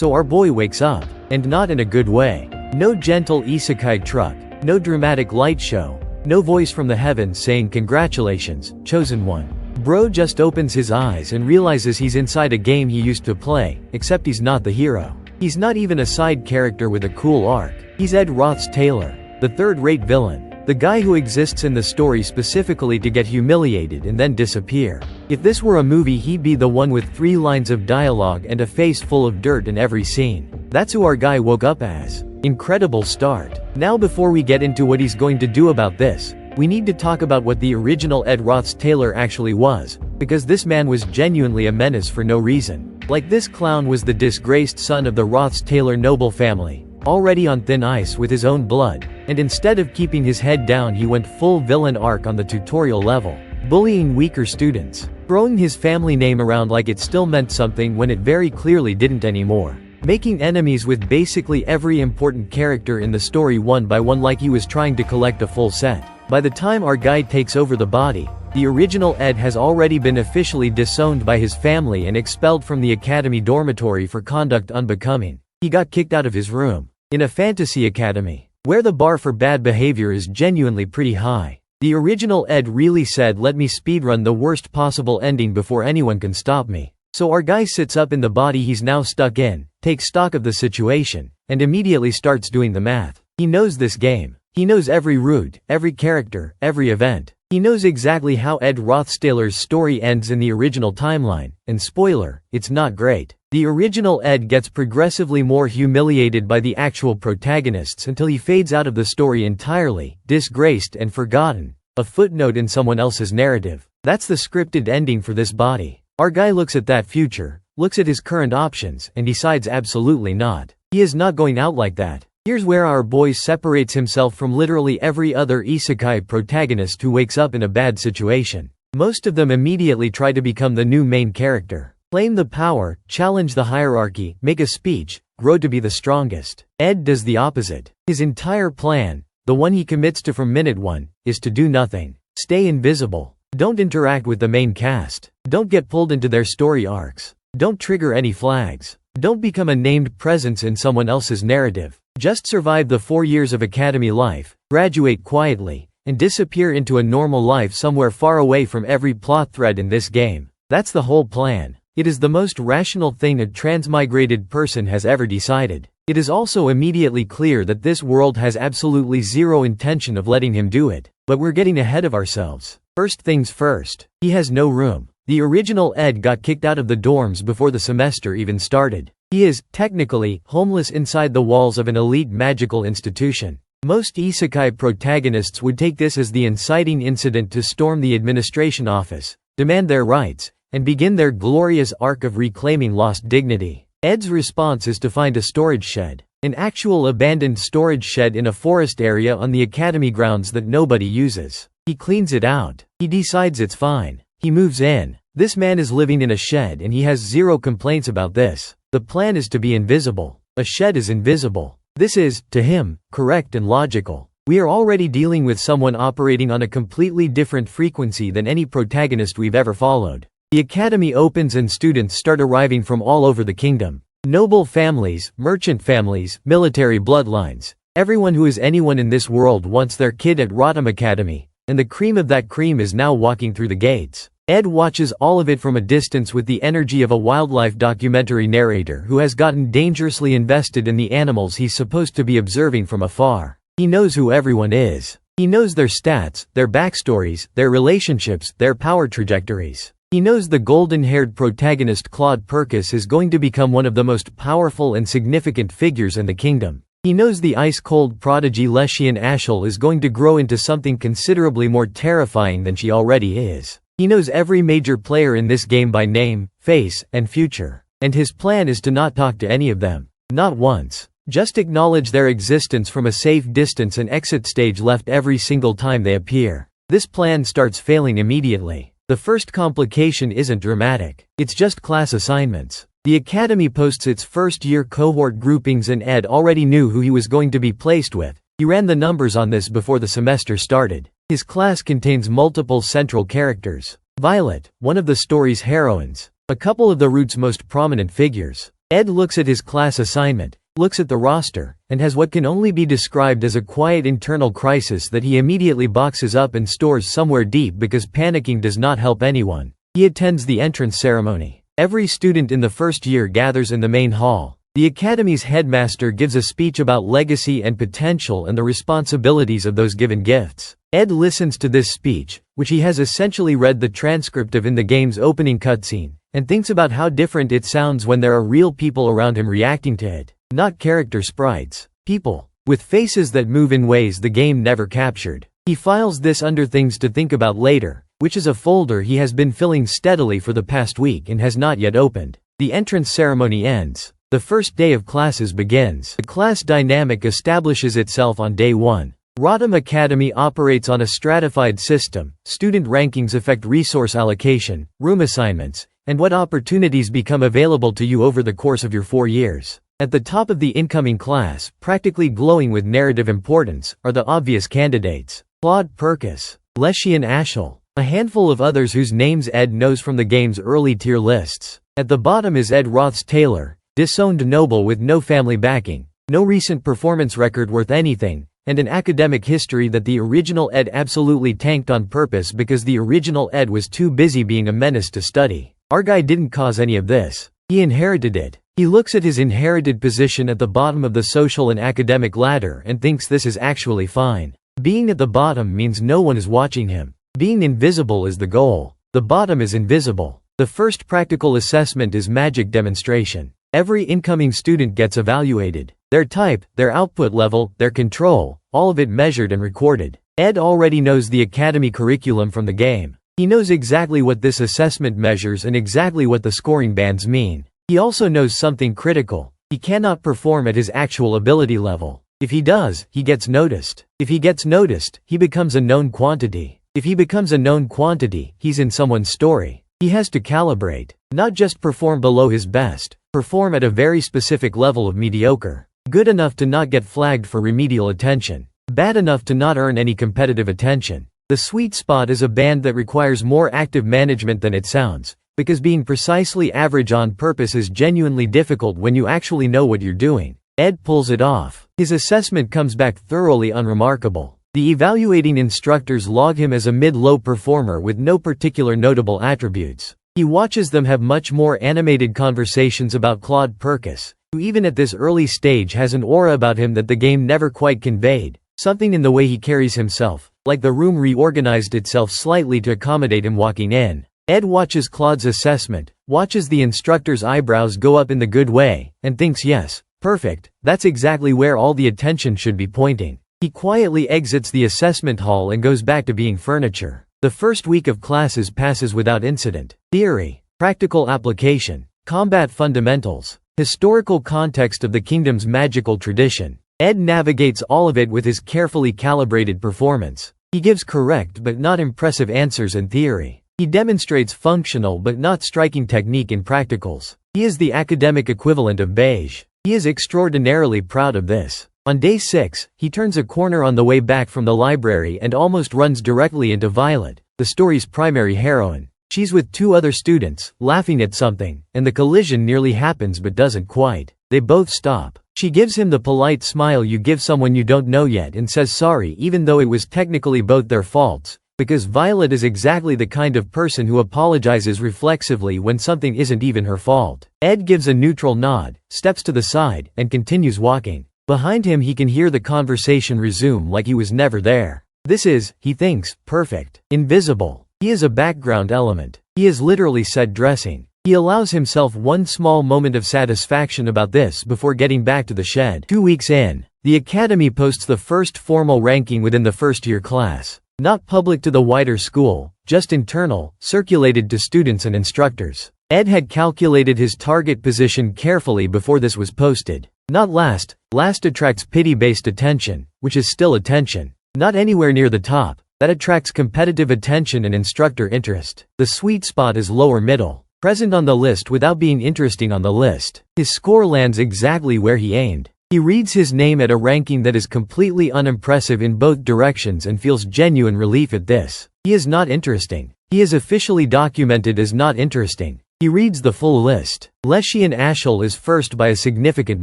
So our boy wakes up. And not in a good way. No gentle isekai truck. No dramatic light show. No voice from the heavens saying congratulations, chosen one. Bro just opens his eyes and realizes he's inside a game he used to play, except he's not the hero. He's not even a side character with a cool arc. He's Ed Roth's Taylor, the third-rate villain. The guy who exists in the story specifically to get humiliated and then disappear. If this were a movie, he'd be the one with 3 lines of dialogue and a face full of dirt in every scene. That's who our guy woke up as. Incredible start. Now before we get into what he's going to do about this, we need to talk about what the original Ed Roth's Taylor actually was, because this man was genuinely a menace for no reason. Like, this clown was the disgraced son of the Roth's Taylor noble family, already on thin ice with his own blood, and instead of keeping his head down he went full villain arc on the tutorial level, bullying weaker students, throwing his family name around like it still meant something when it very clearly didn't anymore, making enemies with basically every important character in the story one by one like he was trying to collect a full set. By the time our guy takes over the body, the original Ed has already been officially disowned by his family and expelled from the academy dormitory for conduct unbecoming. He got kicked out of his room. In a fantasy academy, where the bar for bad behavior is genuinely pretty high. The original Ed really said, let me speedrun the worst possible ending before anyone can stop me. So our guy sits up in the body he's now stuck in, takes stock of the situation, and immediately starts doing the math. He knows this game. He knows every route, every character, every event. He knows exactly how Ed Roth's Taylor's story ends in the original timeline, and spoiler, it's not great. The original Ed gets progressively more humiliated by the actual protagonists until he fades out of the story entirely, disgraced and forgotten, a footnote in someone else's narrative. That's the scripted ending for this body. Our guy looks at that future, looks at his current options, and decides absolutely not. He is not going out like that. Here's where our boy separates himself from literally every other isekai protagonist who wakes up in a bad situation. Most of them immediately try to become the new main character. Claim the power, challenge the hierarchy, make a speech, grow to be the strongest. Ed does the opposite. His entire plan, the one he commits to from minute one, is to do nothing. Stay invisible. Don't interact with the main cast. Don't get pulled into their story arcs. Don't trigger any flags. Don't become a named presence in someone else's narrative. Just survive the 4 years of academy life, graduate quietly, and disappear into a normal life somewhere far away from every plot thread in this game. That's the whole plan. It is the most rational thing a transmigrated person has ever decided. It is also immediately clear that this world has absolutely zero intention of letting him do it. But we're getting ahead of ourselves. First things first, he has no room. The original Ed got kicked out of the dorms before the semester even started. He is, technically, homeless inside the walls of an elite magical institution. Most isekai protagonists would take this as the inciting incident to storm the administration office, demand their rights, and begin their glorious arc of reclaiming lost dignity. Ed's response is to find a storage shed. An actual abandoned storage shed in a forest area on the academy grounds that nobody uses. He cleans it out. He decides it's fine. He moves in. This man is living in a shed and he has zero complaints about this. The plan is to be invisible. A shed is invisible. This is, to him, correct and logical. We are already dealing with someone operating on a completely different frequency than any protagonist we've ever followed. The academy opens and students start arriving from all over the kingdom. Noble families, merchant families, military bloodlines. Everyone who is anyone in this world wants their kid at Rotham Academy, and the cream of that cream is now walking through the gates. Ed watches all of it from a distance with the energy of a wildlife documentary narrator who has gotten dangerously invested in the animals he's supposed to be observing from afar. He knows who everyone is. He knows their stats, their backstories, their relationships, their power trajectories. He knows the golden-haired protagonist Claude Perkis is going to become one of the most powerful and significant figures in the kingdom. He knows the ice-cold prodigy Leshian Ashel is going to grow into something considerably more terrifying than she already is. He knows every major player in this game by name, face, and future. And his plan is to not talk to any of them. Not once. Just acknowledge their existence from a safe distance and exit stage left every single time they appear. This plan starts failing immediately. The first complication isn't dramatic. It's just class assignments. The academy posts its first-year cohort groupings and Ed already knew who he was going to be placed with. He ran the numbers on this before the semester started. His class contains multiple central characters. Violet, one of the story's heroines. A couple of the route's most prominent figures. Ed looks at his class assignment, looks at the roster, and has what can only be described as a quiet internal crisis that he immediately boxes up and stores somewhere deep because panicking does not help anyone. He attends the entrance ceremony. Every student in the first year gathers in the main hall. The academy's headmaster gives a speech about legacy and potential and the responsibilities of those given gifts. Ed listens to this speech, which he has essentially read the transcript of in the game's opening cutscene, and thinks about how different it sounds when there are real people around him reacting to it. Not character sprites. People. With faces that move in ways the game never captured. He files this under things to think about later, which is a folder he has been filling steadily for the past week and has not yet opened. The entrance ceremony ends. The first day of classes begins. The class dynamic establishes itself on day 1. Rotom Academy operates on a stratified system. Student rankings affect resource allocation, room assignments, and what opportunities become available to you over the course of your 4 years. At the top of the incoming class, practically glowing with narrative importance, are the obvious candidates. Claude Perkis, Leshian Ashel, a handful of others whose names Ed knows from the game's early tier lists. At the bottom is Ed Roth's Taylor, disowned noble with no family backing, no recent performance record worth anything, and an academic history that the original Ed absolutely tanked on purpose because the original Ed was too busy being a menace to study. Our guy didn't cause any of this. He inherited it. He looks at his inherited position at the bottom of the social and academic ladder and thinks this is actually fine. Being at the bottom means no one is watching him. Being invisible is the goal. The bottom is invisible. The first practical assessment is magic demonstration. Every incoming student gets evaluated. Their type, their output level, their control, all of it measured and recorded. Ed already knows the academy curriculum from the game. He knows exactly what this assessment measures and exactly what the scoring bands mean. He also knows something critical. He cannot perform at his actual ability level. If he does, he gets noticed. If he gets noticed, he becomes a known quantity. If he becomes a known quantity, he's in someone's story. He has to calibrate. Not just perform below his best. Perform at a very specific level of mediocre. Good enough to not get flagged for remedial attention. Bad enough to not earn any competitive attention. The sweet spot is a band that requires more active management than it sounds, because being precisely average on purpose is genuinely difficult when you actually know what you're doing. Ed pulls it off. His assessment comes back thoroughly unremarkable. The evaluating instructors log him as a mid-low performer with no particular notable attributes. He watches them have much more animated conversations about Claude Perkis, who even at this early stage has an aura about him that the game never quite conveyed, something in the way he carries himself, like the room reorganized itself slightly to accommodate him walking in. Ed watches Claude's assessment, watches the instructor's eyebrows go up in the good way, and thinks yes, perfect, that's exactly where all the attention should be pointing. He quietly exits the assessment hall and goes back to being furniture. The first week of classes passes without incident. Theory, practical application, combat fundamentals, historical context of the kingdom's magical tradition. Ed navigates all of it with his carefully calibrated performance. He gives correct but not impressive answers in theory. He demonstrates functional but not striking technique in practicals. He is the academic equivalent of beige. He is extraordinarily proud of this. On day 6, he turns a corner on the way back from the library and almost runs directly into Violet, the story's primary heroine. She's with 2 other students, laughing at something, and the collision nearly happens but doesn't quite. They both stop. She gives him the polite smile you give someone you don't know yet and says sorry even though it was technically both their faults, because Violet is exactly the kind of person who apologizes reflexively when something isn't even her fault. Ed gives a neutral nod, steps to the side, and continues walking. Behind him he can hear the conversation resume like he was never there. This is, he thinks, perfect. Invisible. He is a background element. He is literally set dressing. He allows himself one small moment of satisfaction about this before getting back to the shed. 2 weeks in, the academy posts the first formal ranking within the first-year class. Not public to the wider school, just internal, circulated to students and instructors. Ed had calculated his target position carefully before this was posted. Not last attracts pity-based attention, which is still attention. Not anywhere near the top. That attracts competitive attention and instructor interest. The sweet spot is lower middle. Present on the list without being interesting on the list. His score lands exactly where he aimed. He reads his name at a ranking that is completely unimpressive in both directions and feels genuine relief at this. He is not interesting. He is officially documented as not interesting. He reads the full list. Leshian Ashel is first by a significant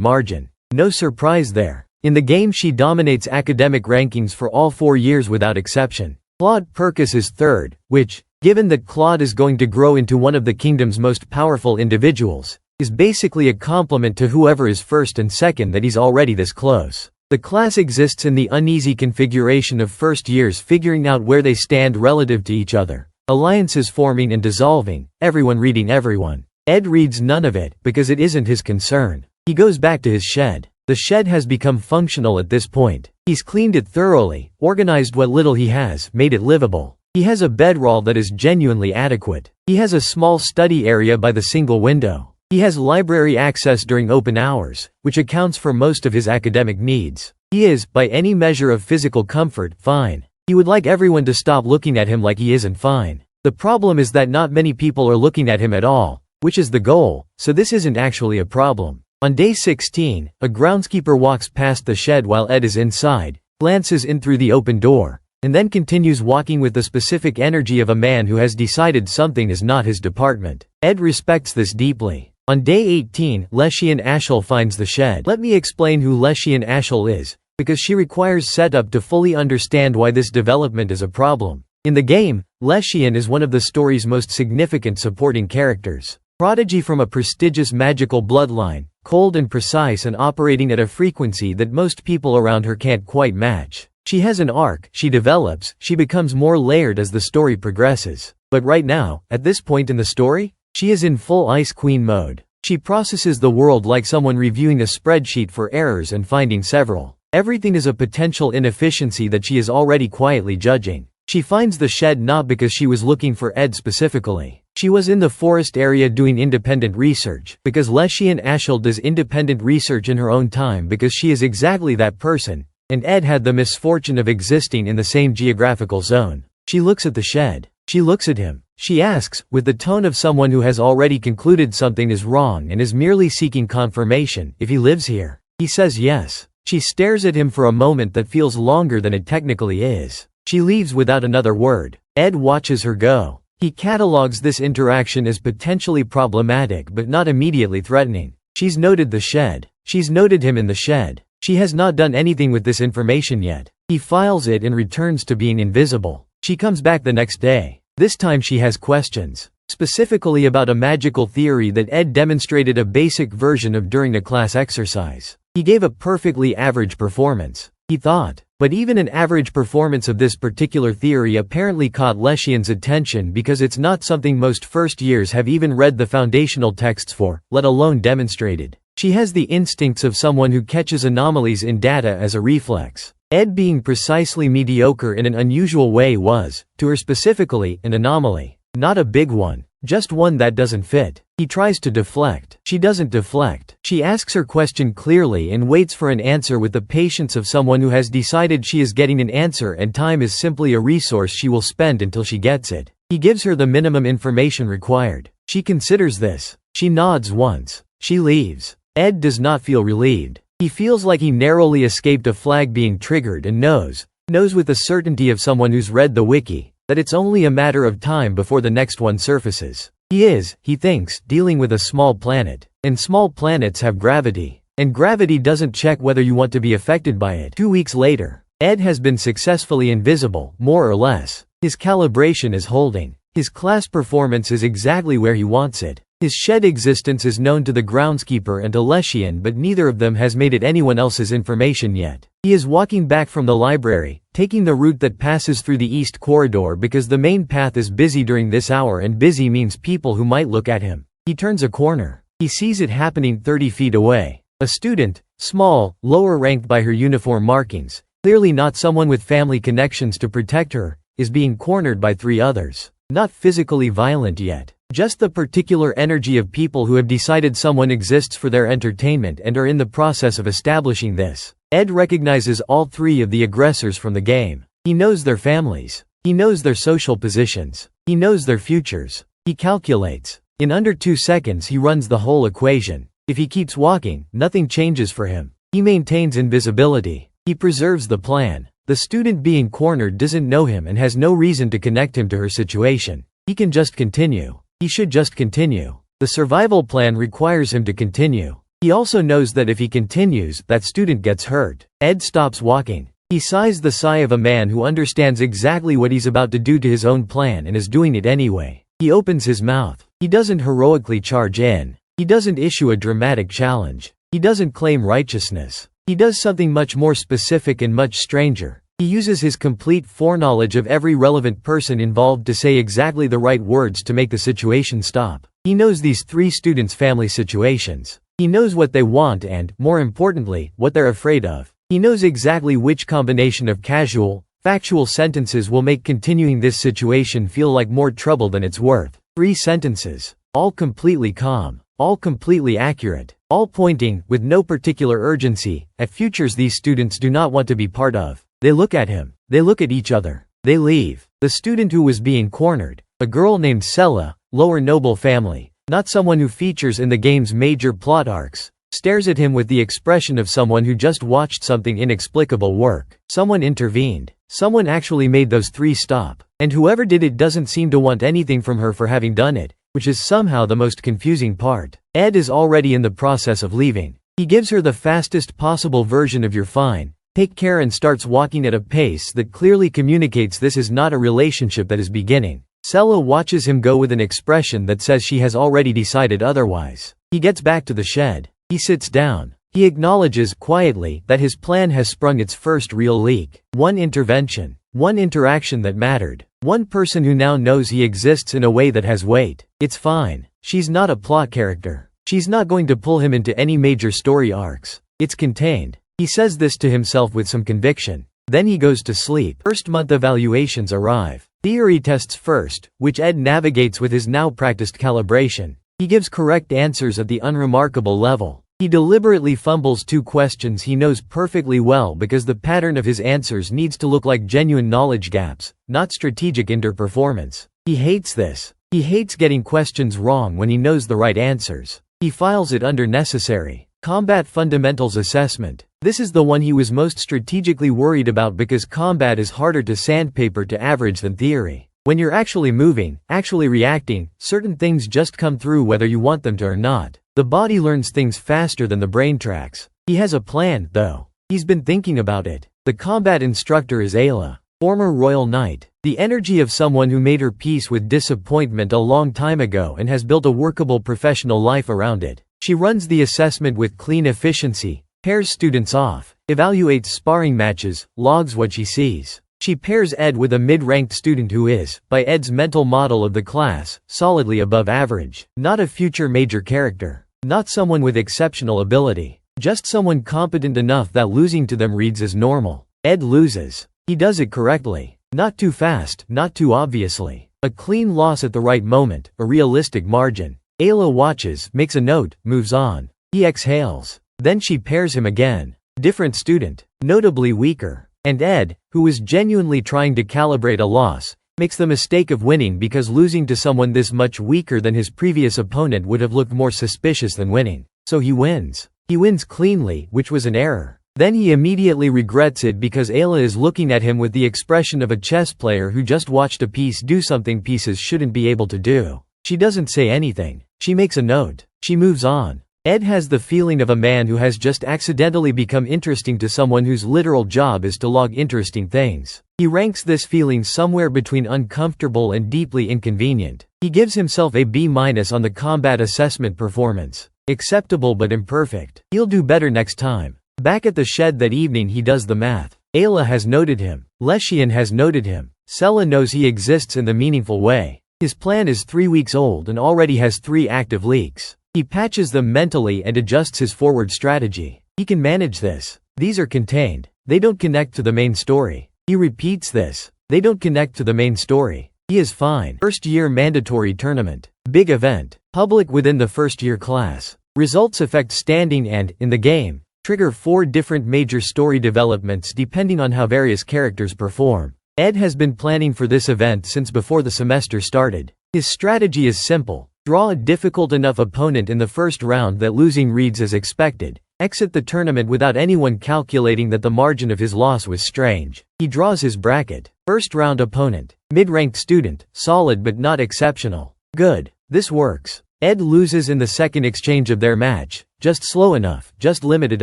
margin. No surprise there. In the game she dominates academic rankings for all 4 years without exception. Claude Perkis is third, which, given that Claude is going to grow into one of the kingdom's most powerful individuals, is basically a compliment to whoever is first and second that he's already this close. The class exists in the uneasy configuration of first years figuring out where they stand relative to each other. Alliances forming and dissolving, everyone reading everyone. Ed reads none of it, because it isn't his concern. He goes back to his shed. The shed has become functional at this point. He's cleaned it thoroughly, organized what little he has, made it livable. He has a bedroll that is genuinely adequate. He has a small study area by the single window. He has library access during open hours, which accounts for most of his academic needs. He is, by any measure of physical comfort, fine. He would like everyone to stop looking at him like he isn't fine. The problem is that not many people are looking at him at all, which is the goal, so this isn't actually a problem. On day 16, a groundskeeper walks past the shed while Ed is inside, glances in through the open door, and then continues walking with the specific energy of a man who has decided something is not his department. Ed respects this deeply. On day 18, Leshian Ashel finds the shed. Let me explain who Leshian Ashel is, because she requires setup to fully understand why this development is a problem. In the game, Leshian is one of the story's most significant supporting characters. Prodigy from a prestigious magical bloodline, cold and precise and operating at a frequency that most people around her can't quite match. She has an arc, she develops, she becomes more layered as the story progresses. But right now, at this point in the story, she is in full Ice Queen mode. She processes the world like someone reviewing a spreadsheet for errors and finding several. Everything is a potential inefficiency that she is already quietly judging. She finds the shed not because she was looking for Ed specifically. She was in the forest area doing independent research, because Leshian Ashel does independent research in her own time because she is exactly that person, and Ed had the misfortune of existing in the same geographical zone. She looks at the shed. She looks at him. She asks, with the tone of someone who has already concluded something is wrong and is merely seeking confirmation, if he lives here. He says yes. She stares at him for a moment that feels longer than it technically is. She leaves without another word. Ed watches her go. He catalogs this interaction as potentially problematic but not immediately threatening. She's noted the shed. She's noted him in the shed. She has not done anything with this information yet. He files it and returns to being invisible. She comes back the next day. This time she has questions. Specifically about a magical theory that Ed demonstrated a basic version of during a class exercise. He gave a perfectly average performance, he thought. But even an average performance of this particular theory apparently caught Leshian's attention because it's not something most first years have even read the foundational texts for, let alone demonstrated. She has the instincts of someone who catches anomalies in data as a reflex. Ed being precisely mediocre in an unusual way was, to her specifically, an anomaly. Not a big one, just one that doesn't fit. He tries to deflect. She doesn't deflect. She asks her question clearly and waits for an answer with the patience of someone who has decided she is getting an answer and time is simply a resource she will spend until she gets it. He gives her the minimum information required. She considers this. She nods once. She leaves. Ed does not feel relieved. He feels like he narrowly escaped a flag being triggered and knows with the certainty of someone who's read the wiki, that it's only a matter of time before the next one surfaces. He thinks, dealing with a small planet. And small planets have gravity. And gravity doesn't check whether you want to be affected by it. 2 weeks later, Ed has been successfully invisible, more or less. His calibration is holding. His class performance is exactly where he wants it. His shed existence is known to the groundskeeper and to Leshian, but neither of them has made it anyone else's information yet. He is walking back from the library, taking the route that passes through the east corridor because the main path is busy during this hour, and busy means people who might look at him. He turns a corner. He sees it happening 30 feet away. A student, small, lower ranked by her uniform markings, clearly not someone with family connections to protect her, is being cornered by 3 others. Not physically violent yet. Just the particular energy of people who have decided someone exists for their entertainment and are in the process of establishing this. Ed recognizes all 3 of the aggressors from the game. He knows their families. He knows their social positions. He knows their futures. He calculates. In under 2 seconds he runs the whole equation. If he keeps walking, nothing changes for him. He maintains invisibility. He preserves the plan. The student being cornered doesn't know him and has no reason to connect him to her situation. He can just continue. He should just continue. The survival plan requires him to continue. He also knows that if he continues, that student gets hurt. Ed stops walking. He sighs the sigh of a man who understands exactly what he's about to do to his own plan and is doing it anyway. He opens his mouth. He doesn't heroically charge in. He doesn't issue a dramatic challenge. He doesn't claim righteousness. He does something much more specific and much stranger. He uses his complete foreknowledge of every relevant person involved to say exactly the right words to make the situation stop. He knows these three students' family situations. He knows what they want and, more importantly, what they're afraid of. He knows exactly which combination of casual, factual sentences will make continuing this situation feel like more trouble than it's worth. 3 sentences. All completely calm. All completely accurate. All pointing, with no particular urgency, at futures these students do not want to be part of. They look at him. They look at each other. They leave. The student who was being cornered, a girl named Sella, lower noble family, not someone who features in the game's major plot arcs, stares at him with the expression of someone who just watched something inexplicable work. Someone intervened. Someone actually made those 3 stop. And whoever did it doesn't seem to want anything from her for having done it, which is somehow the most confusing part. Ed is already in the process of leaving. He gives her the fastest possible version of "you're fine, take care," and starts walking at a pace that clearly communicates this is not a relationship that is beginning. Sella watches him go with an expression that says she has already decided otherwise. He gets back to the shed. He sits down. He acknowledges, quietly, that his plan has sprung its first real leak. One intervention. One interaction that mattered. One person who now knows he exists in a way that has weight. It's fine. She's not a plot character. She's not going to pull him into any major story arcs. It's contained. He says this to himself with some conviction. Then he goes to sleep. First month evaluations arrive. Theory tests first, which Ed navigates with his now practiced calibration. He gives correct answers at the unremarkable level. He deliberately fumbles 2 questions he knows perfectly well because the pattern of his answers needs to look like genuine knowledge gaps, not strategic underperformance. He hates this. He hates getting questions wrong when he knows the right answers. He files it under necessary. Combat Fundamentals Assessment. This is the one he was most strategically worried about because combat is harder to sandpaper to average than theory. When you're actually moving, actually reacting, certain things just come through whether you want them to or not. The body learns things faster than the brain tracks. He has a plan, though. He's been thinking about it. The combat instructor is Ayla, former royal knight. The energy of someone who made her peace with disappointment a long time ago and has built a workable professional life around it. She runs the assessment with clean efficiency, pairs students off, evaluates sparring matches, logs what she sees. She pairs Ed with a mid-ranked student who is, by Ed's mental model of the class, solidly above average. Not a future major character. Not someone with exceptional ability. Just someone competent enough that losing to them reads as normal. Ed loses. He does it correctly. Not too fast, not too obviously. A clean loss at the right moment, a realistic margin. Ayla watches, makes a note, moves on. He exhales. Then she pairs him again. Different student. Notably weaker. And Ed, who was genuinely trying to calibrate a loss, makes the mistake of winning because losing to someone this much weaker than his previous opponent would have looked more suspicious than winning. So he wins. He wins cleanly, which was an error. Then he immediately regrets it because Ayla is looking at him with the expression of a chess player who just watched a piece do something pieces shouldn't be able to do. She doesn't say anything. She makes a note. She moves on. Ed has the feeling of a man who has just accidentally become interesting to someone whose literal job is to log interesting things. He ranks this feeling somewhere between uncomfortable and deeply inconvenient. He gives himself a B- on the combat assessment performance. Acceptable but imperfect. He'll do better next time. Back at the shed that evening he does the math. Ayla has noted him. Leshian has noted him. Sella knows he exists in the meaningful way. His plan is 3 weeks old and already has 3 active leaks. He patches them mentally and adjusts his forward strategy. He can manage this. These are contained. They don't connect to the main story. He repeats this. They don't connect to the main story. He is fine. First year mandatory tournament. Big event. Public within the first year class. Results affect standing and, in the game, trigger 4 different major story developments depending on how various characters perform. Ed has been planning for this event since before the semester started. His strategy is simple. Draw a difficult enough opponent in the first round that losing reads as expected. Exit the tournament without anyone calculating that the margin of his loss was strange. He draws his bracket. First round opponent. Mid-ranked student. Solid but not exceptional. Good. This works. Ed loses in the second exchange of their match, just slow enough, just limited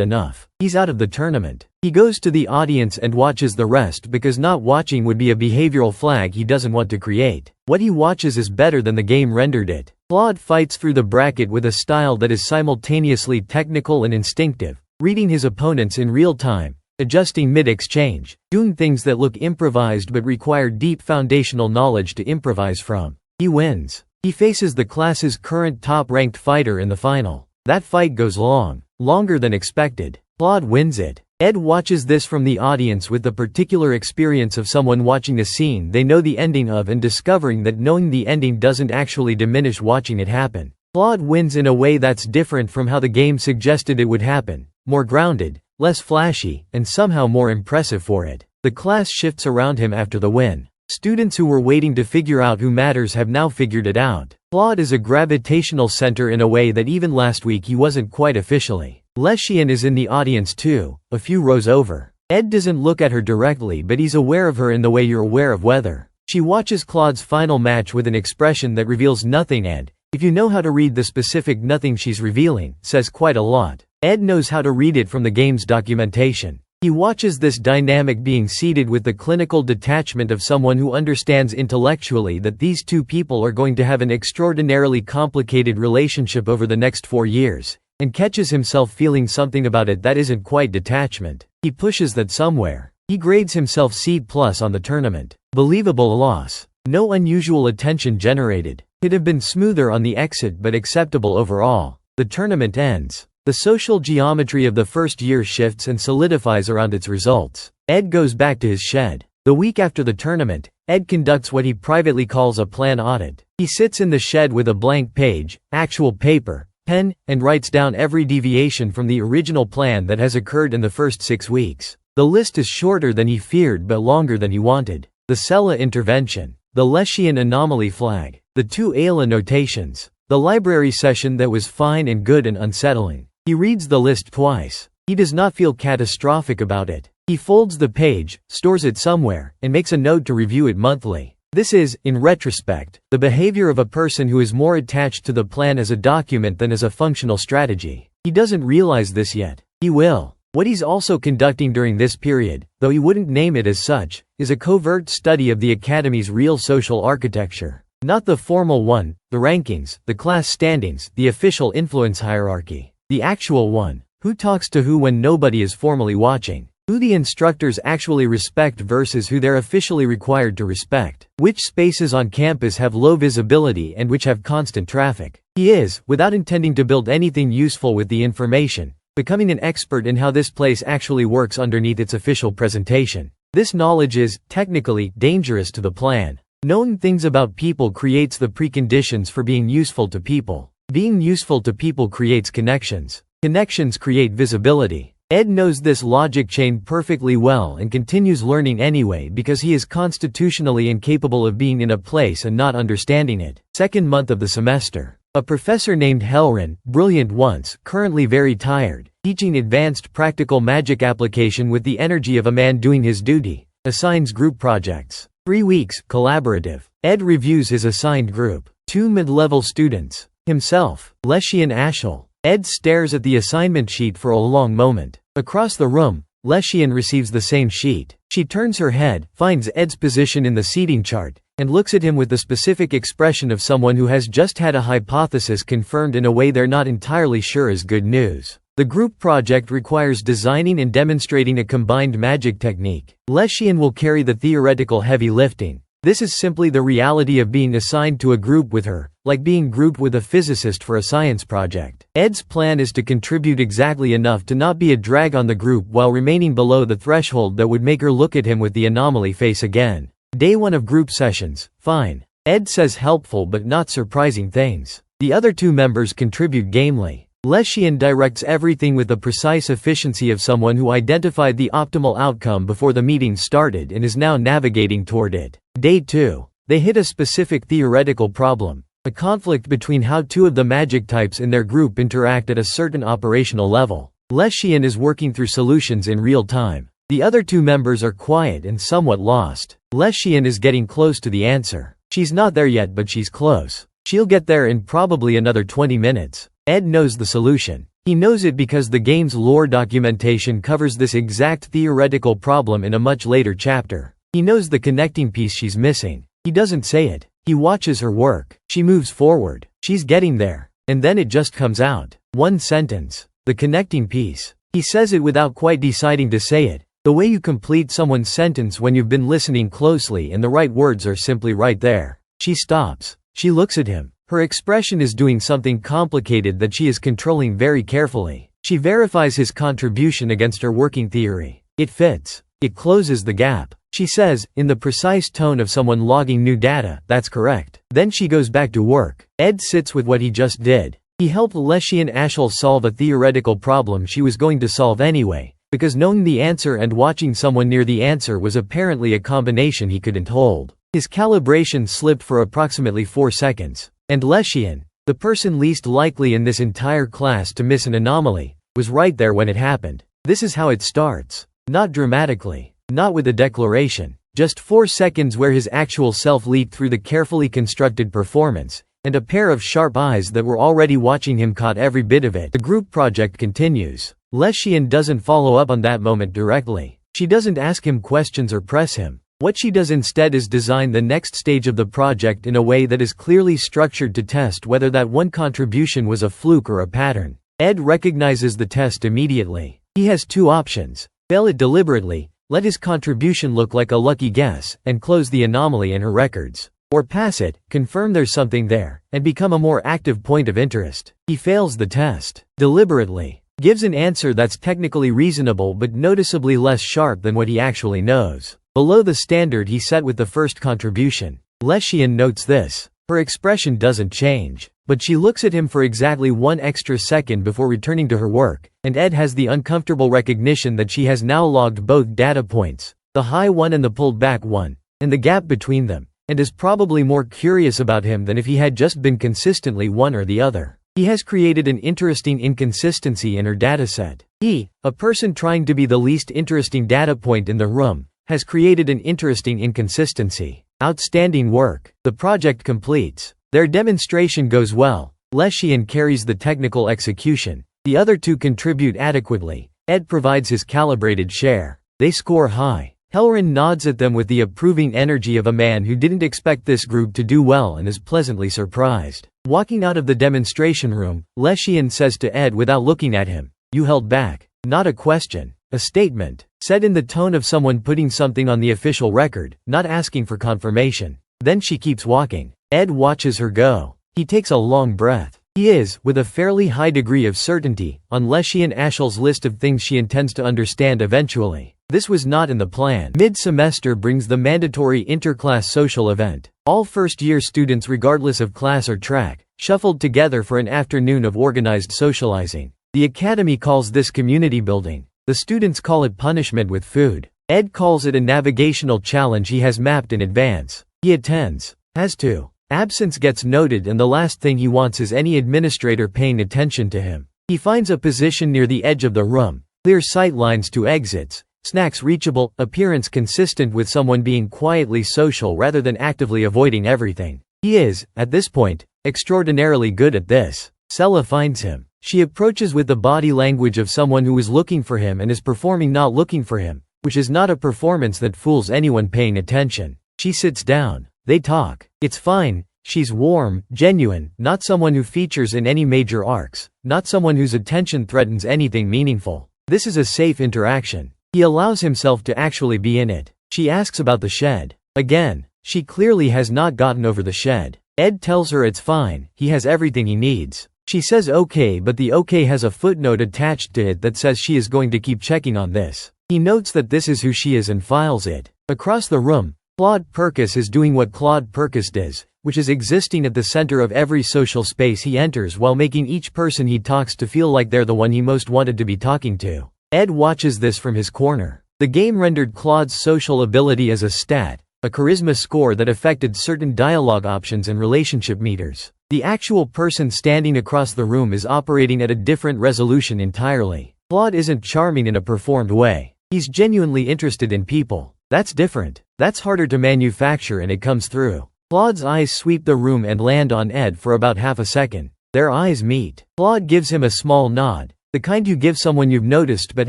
enough. He's out of the tournament. He goes to the audience and watches the rest because not watching would be a behavioral flag he doesn't want to create. What he watches is better than the game rendered it. Claude fights through the bracket with a style that is simultaneously technical and instinctive, reading his opponents in real time, adjusting mid-exchange, doing things that look improvised but require deep foundational knowledge to improvise from. He wins. He faces the class's current top-ranked fighter in the final. That fight goes long, longer than expected. Claude wins it. Ed watches this from the audience with the particular experience of someone watching a scene they know the ending of and discovering that knowing the ending doesn't actually diminish watching it happen. Claude wins in a way that's different from how the game suggested it would happen, more grounded, less flashy, and somehow more impressive for it. The class shifts around him after the win. Students who were waiting to figure out who matters have now figured it out. Claude is a gravitational center in a way that even last week he wasn't quite officially. Leshian is in the audience too, a few rows over. Ed doesn't look at her directly but he's aware of her in the way you're aware of weather. She watches Claude's final match with an expression that reveals nothing and, if you know how to read the specific nothing she's revealing, says quite a lot. Ed knows how to read it from the game's documentation. He watches this dynamic being seeded with the clinical detachment of someone who understands intellectually that these two people are going to have an extraordinarily complicated relationship over the next 4 years, and catches himself feeling something about it that isn't quite detachment. He pushes that somewhere. He grades himself C+ on the tournament. Believable loss. No unusual attention generated. Could have been smoother on the exit but acceptable overall. The tournament ends. The social geometry of the first year shifts and solidifies around its results. Ed goes back to his shed. The week after the tournament, Ed conducts what he privately calls a plan audit. He sits in the shed with a blank page, actual paper, pen, and writes down every deviation from the original plan that has occurred in the first 6 weeks. The list is shorter than he feared but longer than he wanted. The Sela intervention. The Leshian anomaly flag. The 2 Ayla notations. The library session that was fine and good and unsettling. He reads the list twice. He does not feel catastrophic about it. He folds the page, stores it somewhere, and makes a note to review it monthly. This is, in retrospect, the behavior of a person who is more attached to the plan as a document than as a functional strategy. He doesn't realize this yet. He will. What he's also conducting during this period, though he wouldn't name it as such, is a covert study of the Academy's real social architecture. Not the formal one, the rankings, the class standings, the official influence hierarchy. The actual one. Who talks to who when nobody is formally watching? Who the instructors actually respect versus who they're officially required to respect? Which spaces on campus have low visibility and which have constant traffic? He is, without intending to build anything useful with the information, becoming an expert in how this place actually works underneath its official presentation. This knowledge is, technically, dangerous to the plan. Knowing things about people creates the preconditions for being useful to people. Being useful to people creates connections. Connections create visibility. Ed knows this logic chain perfectly well and continues learning anyway because he is constitutionally incapable of being in a place and not understanding it. Second month of the semester. A professor named Helrin, brilliant once, currently very tired, teaching advanced practical magic application with the energy of a man doing his duty, assigns group projects. 3 weeks, collaborative. Ed reviews his assigned group. 2 mid-level students. Himself, Leshian Ashel. Ed stares at the assignment sheet for a long moment. Across the room, Leshian receives the same sheet. She turns her head, finds Ed's position in the seating chart, and looks at him with the specific expression of someone who has just had a hypothesis confirmed in a way they're not entirely sure is good news. The group project requires designing and demonstrating a combined magic technique. Leshian will carry the theoretical heavy lifting. This is simply the reality of being assigned to a group with her, like being grouped with a physicist for a science project. Ed's plan is to contribute exactly enough to not be a drag on the group while remaining below the threshold that would make her look at him with the anomaly face again. Day 1 of group sessions. Fine. Ed says helpful but not surprising things. The other 2 members contribute gamely. Leshian directs everything with the precise efficiency of someone who identified the optimal outcome before the meeting started and is now navigating toward it. Day 2. They hit a specific theoretical problem, a conflict between how 2 of the magic types in their group interact at a certain operational level. Leshian is working through solutions in real time. The other 2 members are quiet and somewhat lost. Leshian is getting close to the answer. She's not there yet but she's close. She'll get there in probably another 20 minutes. Ed knows the solution. He knows it because the game's lore documentation covers this exact theoretical problem in a much later chapter. He knows the connecting piece she's missing. He doesn't say it. He watches her work. She moves forward. She's getting there. And then it just comes out. One sentence. The connecting piece. He says it without quite deciding to say it. The way you complete someone's sentence when you've been listening closely and the right words are simply right there. She stops. She looks at him. Her expression is doing something complicated that she is controlling very carefully. She verifies his contribution against her working theory. It fits. It closes the gap. She says, in the precise tone of someone logging new data, "That's correct." Then she goes back to work. Ed sits with what he just did. He helped Leshy and Ashel solve a theoretical problem she was going to solve anyway, because knowing the answer and watching someone near the answer was apparently a combination he couldn't hold. His calibration slipped for approximately 4 seconds. And Leshian, the person least likely in this entire class to miss an anomaly, was right there when it happened. This is how it starts. Not dramatically. Not with a declaration. Just 4 seconds where his actual self leaked through the carefully constructed performance, and a pair of sharp eyes that were already watching him caught every bit of it. The group project continues. Leshian doesn't follow up on that moment directly. She doesn't ask him questions or press him. What she does instead is design the next stage of the project in a way that is clearly structured to test whether that one contribution was a fluke or a pattern. Ed recognizes the test immediately. He has 2 options. Fail it deliberately, let his contribution look like a lucky guess, and close the anomaly in her records. Or pass it, confirm there's something there, and become a more active point of interest. He fails the test. Deliberately. Gives an answer that's technically reasonable but noticeably less sharp than what he actually knows. Below the standard he set with the first contribution. Leshian notes this. Her expression doesn't change, but she looks at him for exactly 1 extra second before returning to her work, and Ed has the uncomfortable recognition that she has now logged both data points, the high one and the pulled back one, and the gap between them, and is probably more curious about him than if he had just been consistently one or the other. He has created an interesting inconsistency in her dataset. He, a person trying to be the least interesting data point in the room, has created an interesting inconsistency. Outstanding work. The project completes. Their demonstration goes well. Leshian carries the technical execution. The other 2 contribute adequately. Ed provides his calibrated share. They score high. Helrin nods at them with the approving energy of a man who didn't expect this group to do well and is pleasantly surprised. Walking out of the demonstration room, Leshian says to Ed without looking at him, "You held back." Not a question. A statement, said in the tone of someone putting something on the official record, not asking for confirmation. Then she keeps walking. Ed watches her go. He takes a long breath. He is, with a fairly high degree of certainty, on Leshian Ashel's list of things she intends to understand eventually. This was not in the plan. Mid-semester brings the mandatory interclass social event. All first-year students regardless of class or track, shuffled together for an afternoon of organized socializing. The academy calls this community building. The students call it punishment with food. Ed calls it a navigational challenge he has mapped in advance. He attends. Has to. Absence gets noted and the last thing he wants is any administrator paying attention to him. He finds a position near the edge of the room, clear sight lines to exits, snacks reachable, appearance consistent with someone being quietly social rather than actively avoiding everything. He is, at this point, extraordinarily good at this. Sella finds him. She approaches with the body language of someone who is looking for him and is performing not looking for him, which is not a performance that fools anyone paying attention. She sits down. They talk. It's fine. She's warm, genuine, not someone who features in any major arcs, not someone whose attention threatens anything meaningful. This is a safe interaction. He allows himself to actually be in it. She asks about the shed. Again, she clearly has not gotten over the shed. Ed tells her it's fine, he has everything he needs. She says okay, but the okay has a footnote attached to it that says she is going to keep checking on this. He notes that this is who she is and files it. Across the room, Claude Perkis is doing what Claude Perkis does, which is existing at the center of every social space he enters while making each person he talks to feel like they're the one he most wanted to be talking to. Ed watches this from his corner. The game rendered Claude's social ability as a stat, a charisma score that affected certain dialogue options and relationship meters. The actual person standing across the room is operating at a different resolution entirely. Claude isn't charming in a performed way. He's genuinely interested in people. That's different. That's harder to manufacture and it comes through. Claude's eyes sweep the room and land on Ed for about half a second. Their eyes meet. Claude gives him a small nod, the kind you give someone you've noticed but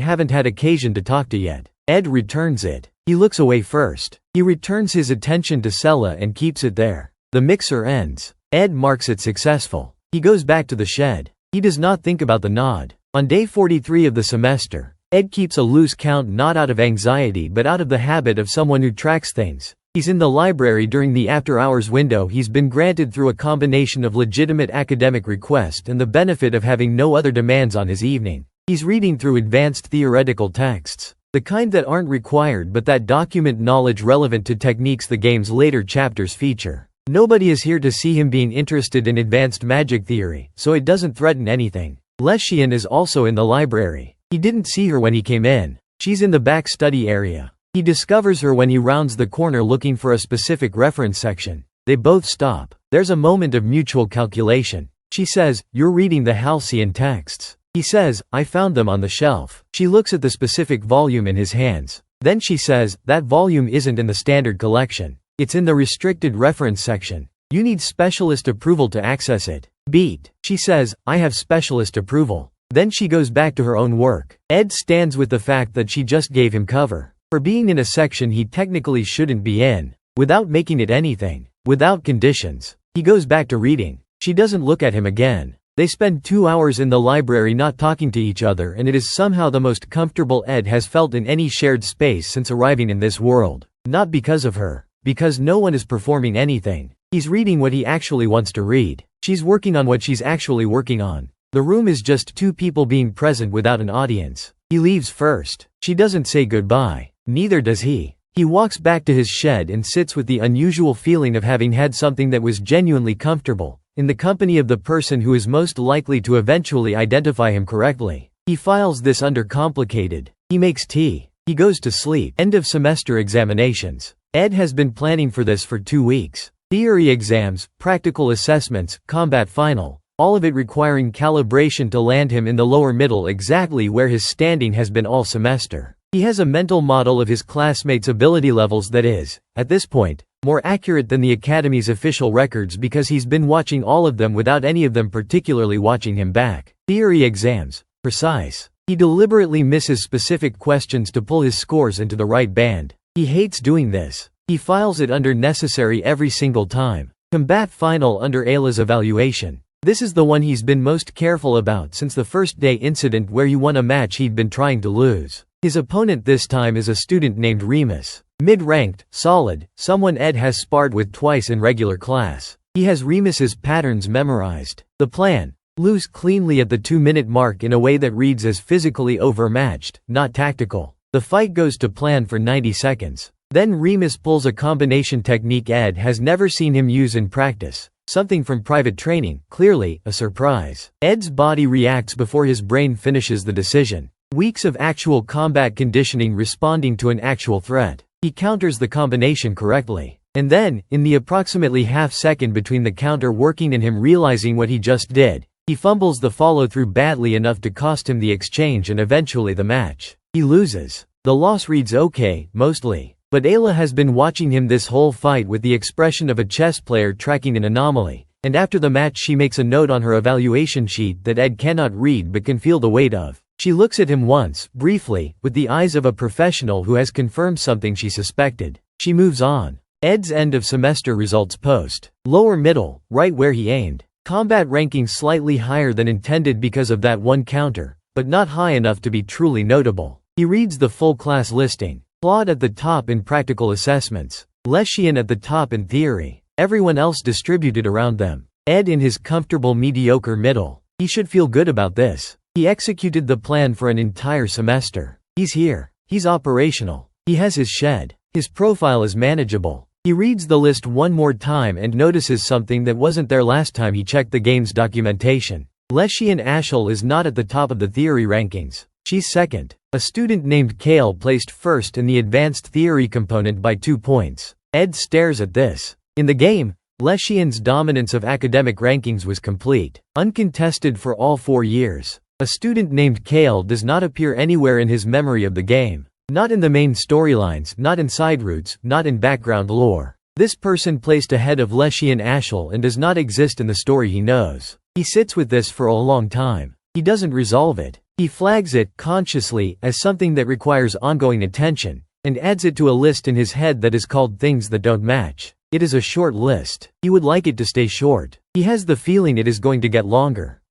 haven't had occasion to talk to yet. Ed returns it. He looks away first. He returns his attention to Sella and keeps it there. The mixer ends. Ed marks it successful. He goes back to the shed. He does not think about the nod. On day 43 of the semester, Ed keeps a loose count not out of anxiety but out of the habit of someone who tracks things. He's in the library during the after-hours window he's been granted through a combination of legitimate academic request and the benefit of having no other demands on his evening. He's reading through advanced theoretical texts, the kind that aren't required but that document knowledge relevant to techniques the game's later chapters feature. Nobody is here to see him being interested in advanced magic theory, so it doesn't threaten anything. Leshian is also in the library. He didn't see her when he came in. She's in the back study area. He discovers her when he rounds the corner looking for a specific reference section. They both stop. There's a moment of mutual calculation. She says, "You're reading the Halcyon texts." He says, "I found them on the shelf." She looks at the specific volume in his hands. Then she says, "That volume isn't in the standard collection. It's in the restricted reference section. You need specialist approval to access it." Beat. She says, "I have specialist approval." Then she goes back to her own work. Ed stands with the fact that she just gave him cover for being in a section he technically shouldn't be in, without making it anything, without conditions. He goes back to reading. She doesn't look at him again. They spend 2 hours in the library not talking to each other, and it is somehow the most comfortable Ed has felt in any shared space since arriving in this world. Not because of her, because no one is performing anything. He's reading what he actually wants to read. She's working on what she's actually working on. The room is just two people being present without an audience. He leaves first. She doesn't say goodbye. Neither does he. He walks back to his shed and sits with the unusual feeling of having had something that was genuinely comfortable, in the company of the person who is most likely to eventually identify him correctly. He files this under complicated. He makes tea. He goes to sleep. End of semester examinations. Ed has been planning for this for 2 weeks. Theory exams, practical assessments, combat final. All of it requiring calibration to land him in the lower middle, exactly where his standing has been all semester. He has a mental model of his classmates' ability levels that is, at this point, more accurate than the Academy's official records because he's been watching all of them without any of them particularly watching him back. Theory exams. Precise. He deliberately misses specific questions to pull his scores into the right band. He hates doing this. He files it under necessary every single time. Combat final under Ayla's evaluation. This is the one he's been most careful about since the first day incident where he won a match he'd been trying to lose. His opponent this time is a student named Remus. Mid-ranked, solid, someone Ed has sparred with twice in regular class. He has Remus's patterns memorized. The plan: lose cleanly at the 2-minute mark in a way that reads as physically overmatched, not tactical. The fight goes to plan for 90 seconds. Then Remus pulls a combination technique Ed has never seen him use in practice. Something from private training, clearly, a surprise. Ed's body reacts before his brain finishes the decision. Weeks of actual combat conditioning responding to an actual threat. He counters the combination correctly. And then, in the approximately half second between the counter working and him realizing what he just did, he fumbles the follow-through badly enough to cost him the exchange and eventually the match. He loses. The loss reads okay, mostly. But Ayla has been watching him this whole fight with the expression of a chess player tracking an anomaly, and after the match she makes a note on her evaluation sheet that Ed cannot read but can feel the weight of. She looks at him once, briefly, with the eyes of a professional who has confirmed something she suspected. She moves on. Ed's end of semester results post. Lower middle, right where he aimed. Combat ranking slightly higher than intended because of that one counter, but not high enough to be truly notable. He reads the full class listing. Claude at the top in practical assessments. Leshian at the top in theory. Everyone else distributed around them. Ed in his comfortable mediocre middle. He should feel good about this. He executed the plan for an entire semester. He's here. He's operational. He has his shed. His profile is manageable. He reads the list one more time and notices something that wasn't there last time he checked the game's documentation. Leshian Ashel is not at the top of the theory rankings. She's second. A student named Kale placed first in the advanced theory component by 2 points. Ed stares at this. In the game, Leshian's dominance of academic rankings was complete, uncontested for all 4 years. A student named Kale does not appear anywhere in his memory of the game. Not in the main storylines, not in side routes, not in background lore. This person placed ahead of Leshy and Ashel and does not exist in the story he knows. He sits with this for a long time. He doesn't resolve it. He flags it, consciously, as something that requires ongoing attention, and adds it to a list in his head that is called things that don't match. It is a short list. He would like it to stay short. He has the feeling it is going to get longer.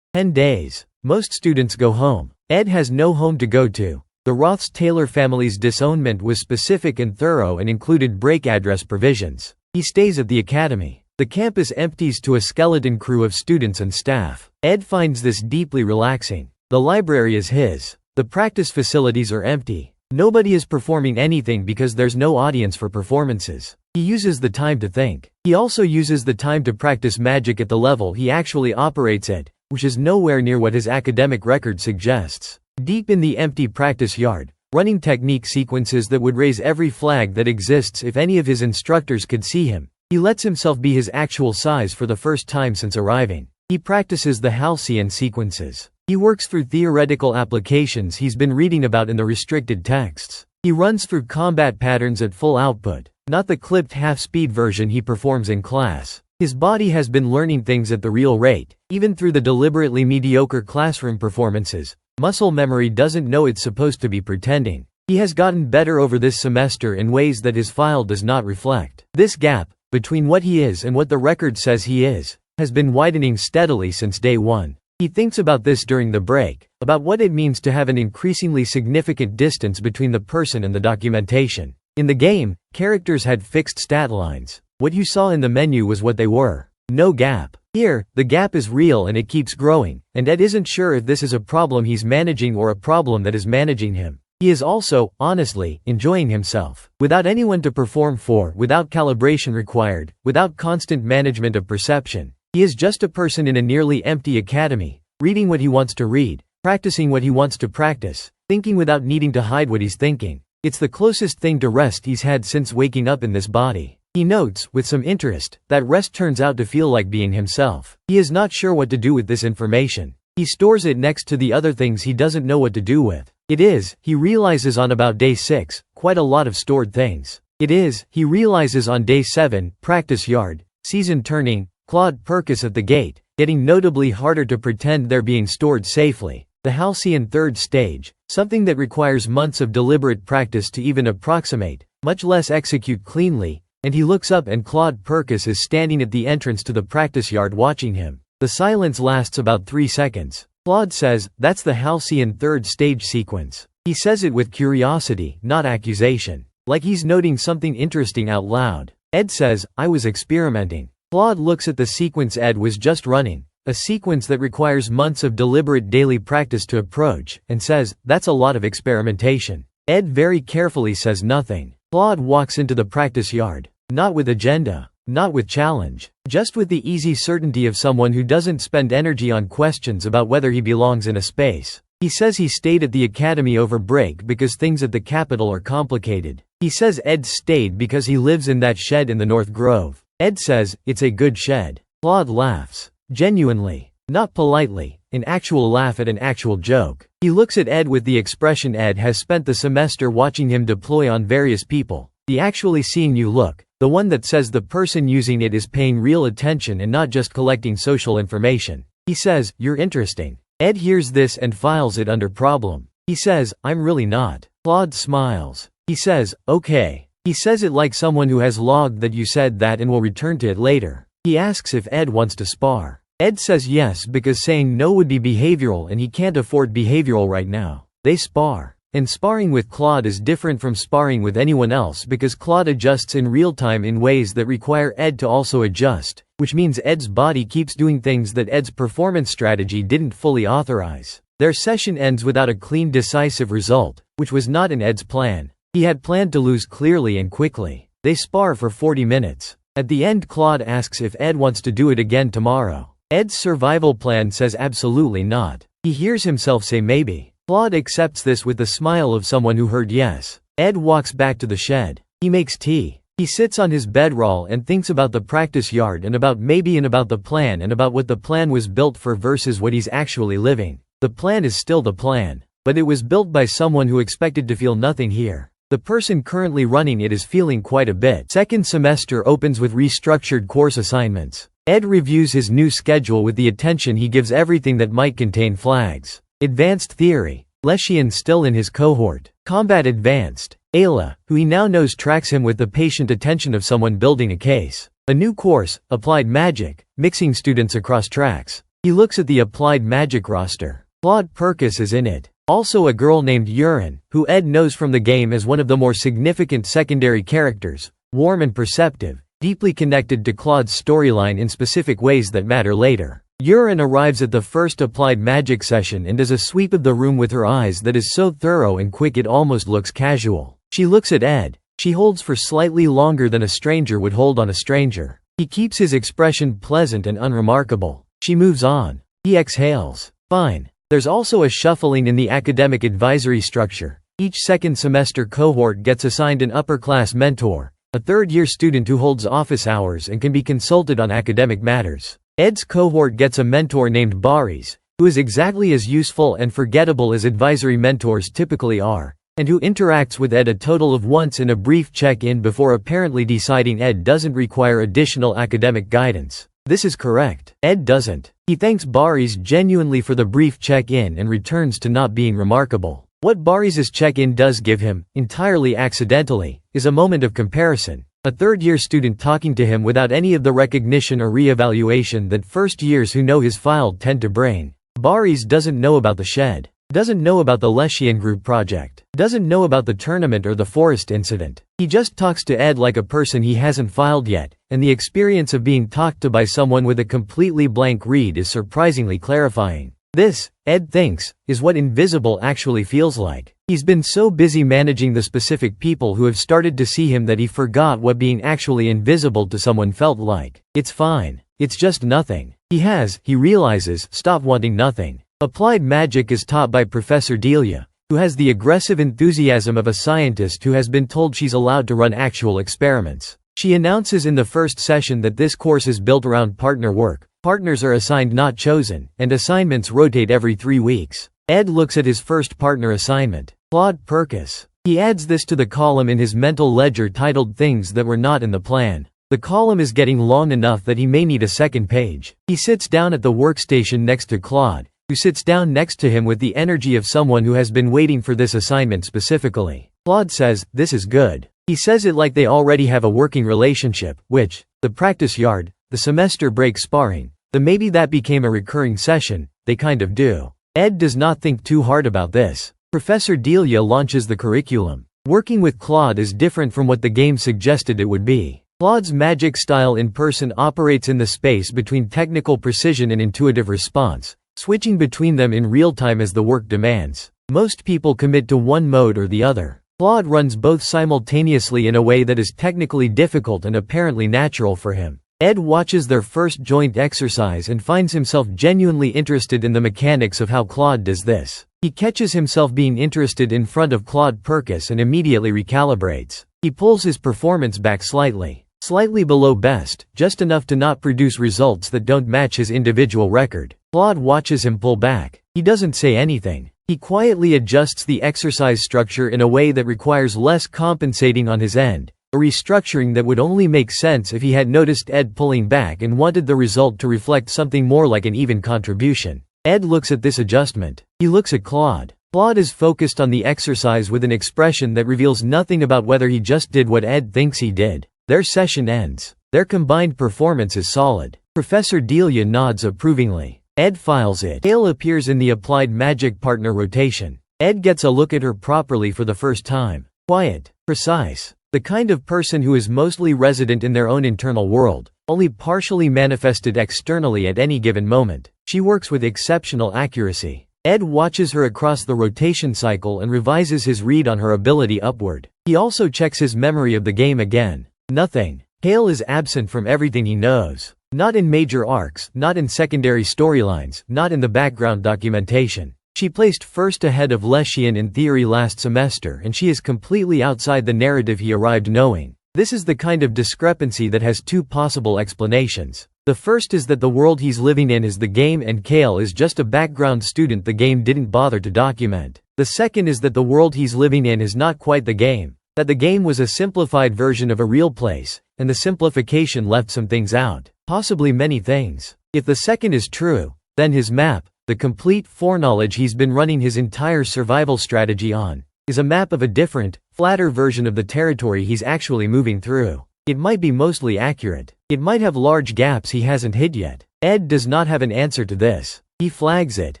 10 days. Most students go home. Ed has no home to go to. The Roths-Taylor family's disownment was specific and thorough and included break address provisions. He stays at the academy. The campus empties to a skeleton crew of students and staff. Ed finds this deeply relaxing. The library is his. The practice facilities are empty. Nobody is performing anything because there's no audience for performances. He uses the time to think. He also uses the time to practice magic at the level he actually operates at, which is nowhere near what his academic record suggests. Deep in the empty practice yard, running technique sequences that would raise every flag that exists if any of his instructors could see him, he lets himself be his actual size for the first time since arriving. He practices the halcyon sequences. He works through theoretical applications he's been reading about in the restricted texts. He runs through combat patterns at full output, not the clipped half-speed version he performs in class. His body has been learning things at the real rate, even through the deliberately mediocre classroom performances. Muscle memory doesn't know it's supposed to be pretending. He has gotten better over this semester in ways that his file does not reflect. This gap, between what he is and what the record says he is, has been widening steadily since day one. He thinks about this during the break, about what it means to have an increasingly significant distance between the person and the documentation. In the game, characters had fixed stat lines. What you saw in the menu was what they were. No gap. Here, the gap is real and it keeps growing, and Ed isn't sure if this is a problem he's managing or a problem that is managing him. He is also, honestly, enjoying himself. Without anyone to perform for, without calibration required, without constant management of perception. He is just a person in a nearly empty academy, reading what he wants to read, practicing what he wants to practice, thinking without needing to hide what he's thinking. It's the closest thing to rest he's had since waking up in this body. He notes, with some interest, that rest turns out to feel like being himself. He is not sure what to do with this information. He stores it next to the other things he doesn't know what to do with. It is, he realizes on about day 6, quite a lot of stored things. It is, he realizes on day 7, practice yard, season turning, Claude Perkis at the gate, getting notably harder to pretend they're being stored safely. The halcyon third stage, something that requires months of deliberate practice to even approximate, much less execute cleanly. And he looks up and Claude Perkis is standing at the entrance to the practice yard watching him. The silence lasts about 3 seconds. Claude says, "That's the halcyon third stage sequence." He says it with curiosity, not accusation. Like he's noting something interesting out loud. Ed says, "I was experimenting." Claude looks at the sequence Ed was just running, a sequence that requires months of deliberate daily practice to approach, and says, "That's a lot of experimentation." Ed very carefully says nothing. Claude walks into the practice yard. Not with agenda, not with challenge, just with the easy certainty of someone who doesn't spend energy on questions about whether he belongs in a space. He says he stayed at the academy over break because things at the capital are complicated. He says Ed stayed because he lives in that shed in the North Grove. Ed says, "It's a good shed." Claude laughs. Genuinely. Not politely. An actual laugh at an actual joke. He looks at Ed with the expression Ed has spent the semester watching him deploy on various people. The actually seeing you look. The one that says the person using it is paying real attention and not just collecting social information. He says, "You're interesting." Ed hears this and files it under problem. He says, "I'm really not." Claude smiles. He says, "Okay." He says it like someone who has logged that you said that and will return to it later. He asks if Ed wants to spar. Ed says yes because saying no would be behavioral and he can't afford behavioral right now. They spar. And sparring with Claude is different from sparring with anyone else because Claude adjusts in real time in ways that require Ed to also adjust, which means Ed's body keeps doing things that Ed's performance strategy didn't fully authorize. Their session ends without a clean decisive result, which was not in Ed's plan. He had planned to lose clearly and quickly. They spar for 40 minutes. At the end Claude asks if Ed wants to do it again tomorrow. Ed's survival plan says absolutely not. He hears himself say maybe. Claude accepts this with the smile of someone who heard yes. Ed walks back to the shed. He makes tea. He sits on his bedroll and thinks about the practice yard and about maybe and about the plan and about what the plan was built for versus what he's actually living. The plan is still the plan, but it was built by someone who expected to feel nothing here. The person currently running it is feeling quite a bit. Second semester opens with restructured course assignments. Ed reviews his new schedule with the attention he gives everything that might contain flags. Advanced Theory. Leshian still in his cohort. Combat Advanced. Ayla, who he now knows, tracks him with the patient attention of someone building a case. A new course, Applied Magic, mixing students across tracks. He looks at the Applied Magic roster. Claude Perkis is in it. Also a girl named Urine, who Ed knows from the game as one of the more significant secondary characters, warm and perceptive, deeply connected to Claude's storyline in specific ways that matter later. Urine arrives at the first Applied Magic session and does a sweep of the room with her eyes that is so thorough and quick it almost looks casual. She looks at Ed. She holds for slightly longer than a stranger would hold on a stranger. He keeps his expression pleasant and unremarkable. She moves on. He exhales. Fine. There's also a shuffling in the academic advisory structure. Each second semester cohort gets assigned an upper-class mentor, a third-year student who holds office hours and can be consulted on academic matters. Ed's cohort gets a mentor named Baris, who is exactly as useful and forgettable as advisory mentors typically are, and who interacts with Ed a total of once in a brief check-in before apparently deciding Ed doesn't require additional academic guidance. This is correct. Ed doesn't. He thanks Baris genuinely for the brief check-in and returns to not being remarkable. What Baris's check-in does give him, entirely accidentally, is a moment of comparison. A third-year student talking to him without any of the recognition or re-evaluation that first years who know his file tend to bring. Baris doesn't know about the shed. Doesn't know about the Leshian group project. Doesn't know about the tournament or the forest incident. He just talks to Ed like a person he hasn't filed yet, and the experience of being talked to by someone with a completely blank read is surprisingly clarifying. This, Ed thinks, is what invisible actually feels like. He's been so busy managing the specific people who have started to see him that he forgot what being actually invisible to someone felt like. It's fine. It's just nothing. He realizes, stopped wanting nothing. Applied Magic is taught by Professor Delia, who has the aggressive enthusiasm of a scientist who has been told she's allowed to run actual experiments. She announces in the first session that this course is built around partner work. Partners are assigned not chosen, and assignments rotate every 3 weeks. Ed looks at his first partner assignment. Claude Perkis. He adds this to the column in his mental ledger titled Things That Were Not in the Plan. The column is getting long enough that he may need a second page. He sits down at the workstation next to Claude, who sits down next to him with the energy of someone who has been waiting for this assignment specifically. Claude says, "This is good." He says it like they already have a working relationship, which, the practice yard, the semester break sparring, the maybe that became a recurring session, they kind of do. Ed does not think too hard about this. Professor Delia launches the curriculum. Working with Claude is different from what the game suggested it would be. Claude's magic style in person operates in the space between technical precision and intuitive response, switching between them in real time as the work demands. Most people commit to one mode or the other. Claude runs both simultaneously in a way that is technically difficult and apparently natural for him. Ed watches their first joint exercise and finds himself genuinely interested in the mechanics of how Claude does this. He catches himself being interested in front of Claude Perkis and immediately recalibrates. He pulls his performance back slightly below best, just enough to not produce results that don't match his individual record. Claude watches him pull back. He doesn't say anything. He quietly adjusts the exercise structure in a way that requires less compensating on his end, a restructuring that would only make sense if he had noticed Ed pulling back and wanted the result to reflect something more like an even contribution. Ed looks at this adjustment. He looks at Claude. Claude is focused on the exercise with an expression that reveals nothing about whether he just did what Ed thinks he did. Their session ends. Their combined performance is solid. Professor Delia nods approvingly. Ed files it. Hale appears in the Applied Magic partner rotation. Ed gets a look at her properly for the first time. Quiet. Precise. The kind of person who is mostly resident in their own internal world, only partially manifested externally at any given moment. She works with exceptional accuracy. Ed watches her across the rotation cycle and revises his read on her ability upward. He also checks his memory of the game again. Nothing. Hale is absent from everything he knows. Not in major arcs, not in secondary storylines, not in the background documentation. She placed first ahead of Leshian in theory last semester, and she is completely outside the narrative he arrived knowing. This is the kind of discrepancy that has two possible explanations. The first is that the world he's living in is the game and Kale is just a background student the game didn't bother to document. The second is that the world he's living in is not quite the game, that the game was a simplified version of a real place, and the simplification left some things out, possibly many things. If the second is true, then his map, the complete foreknowledge he's been running his entire survival strategy on, is a map of a different, flatter version of the territory he's actually moving through. It might be mostly accurate. It might have large gaps he hasn't hit yet. Ed does not have an answer to this. He flags it.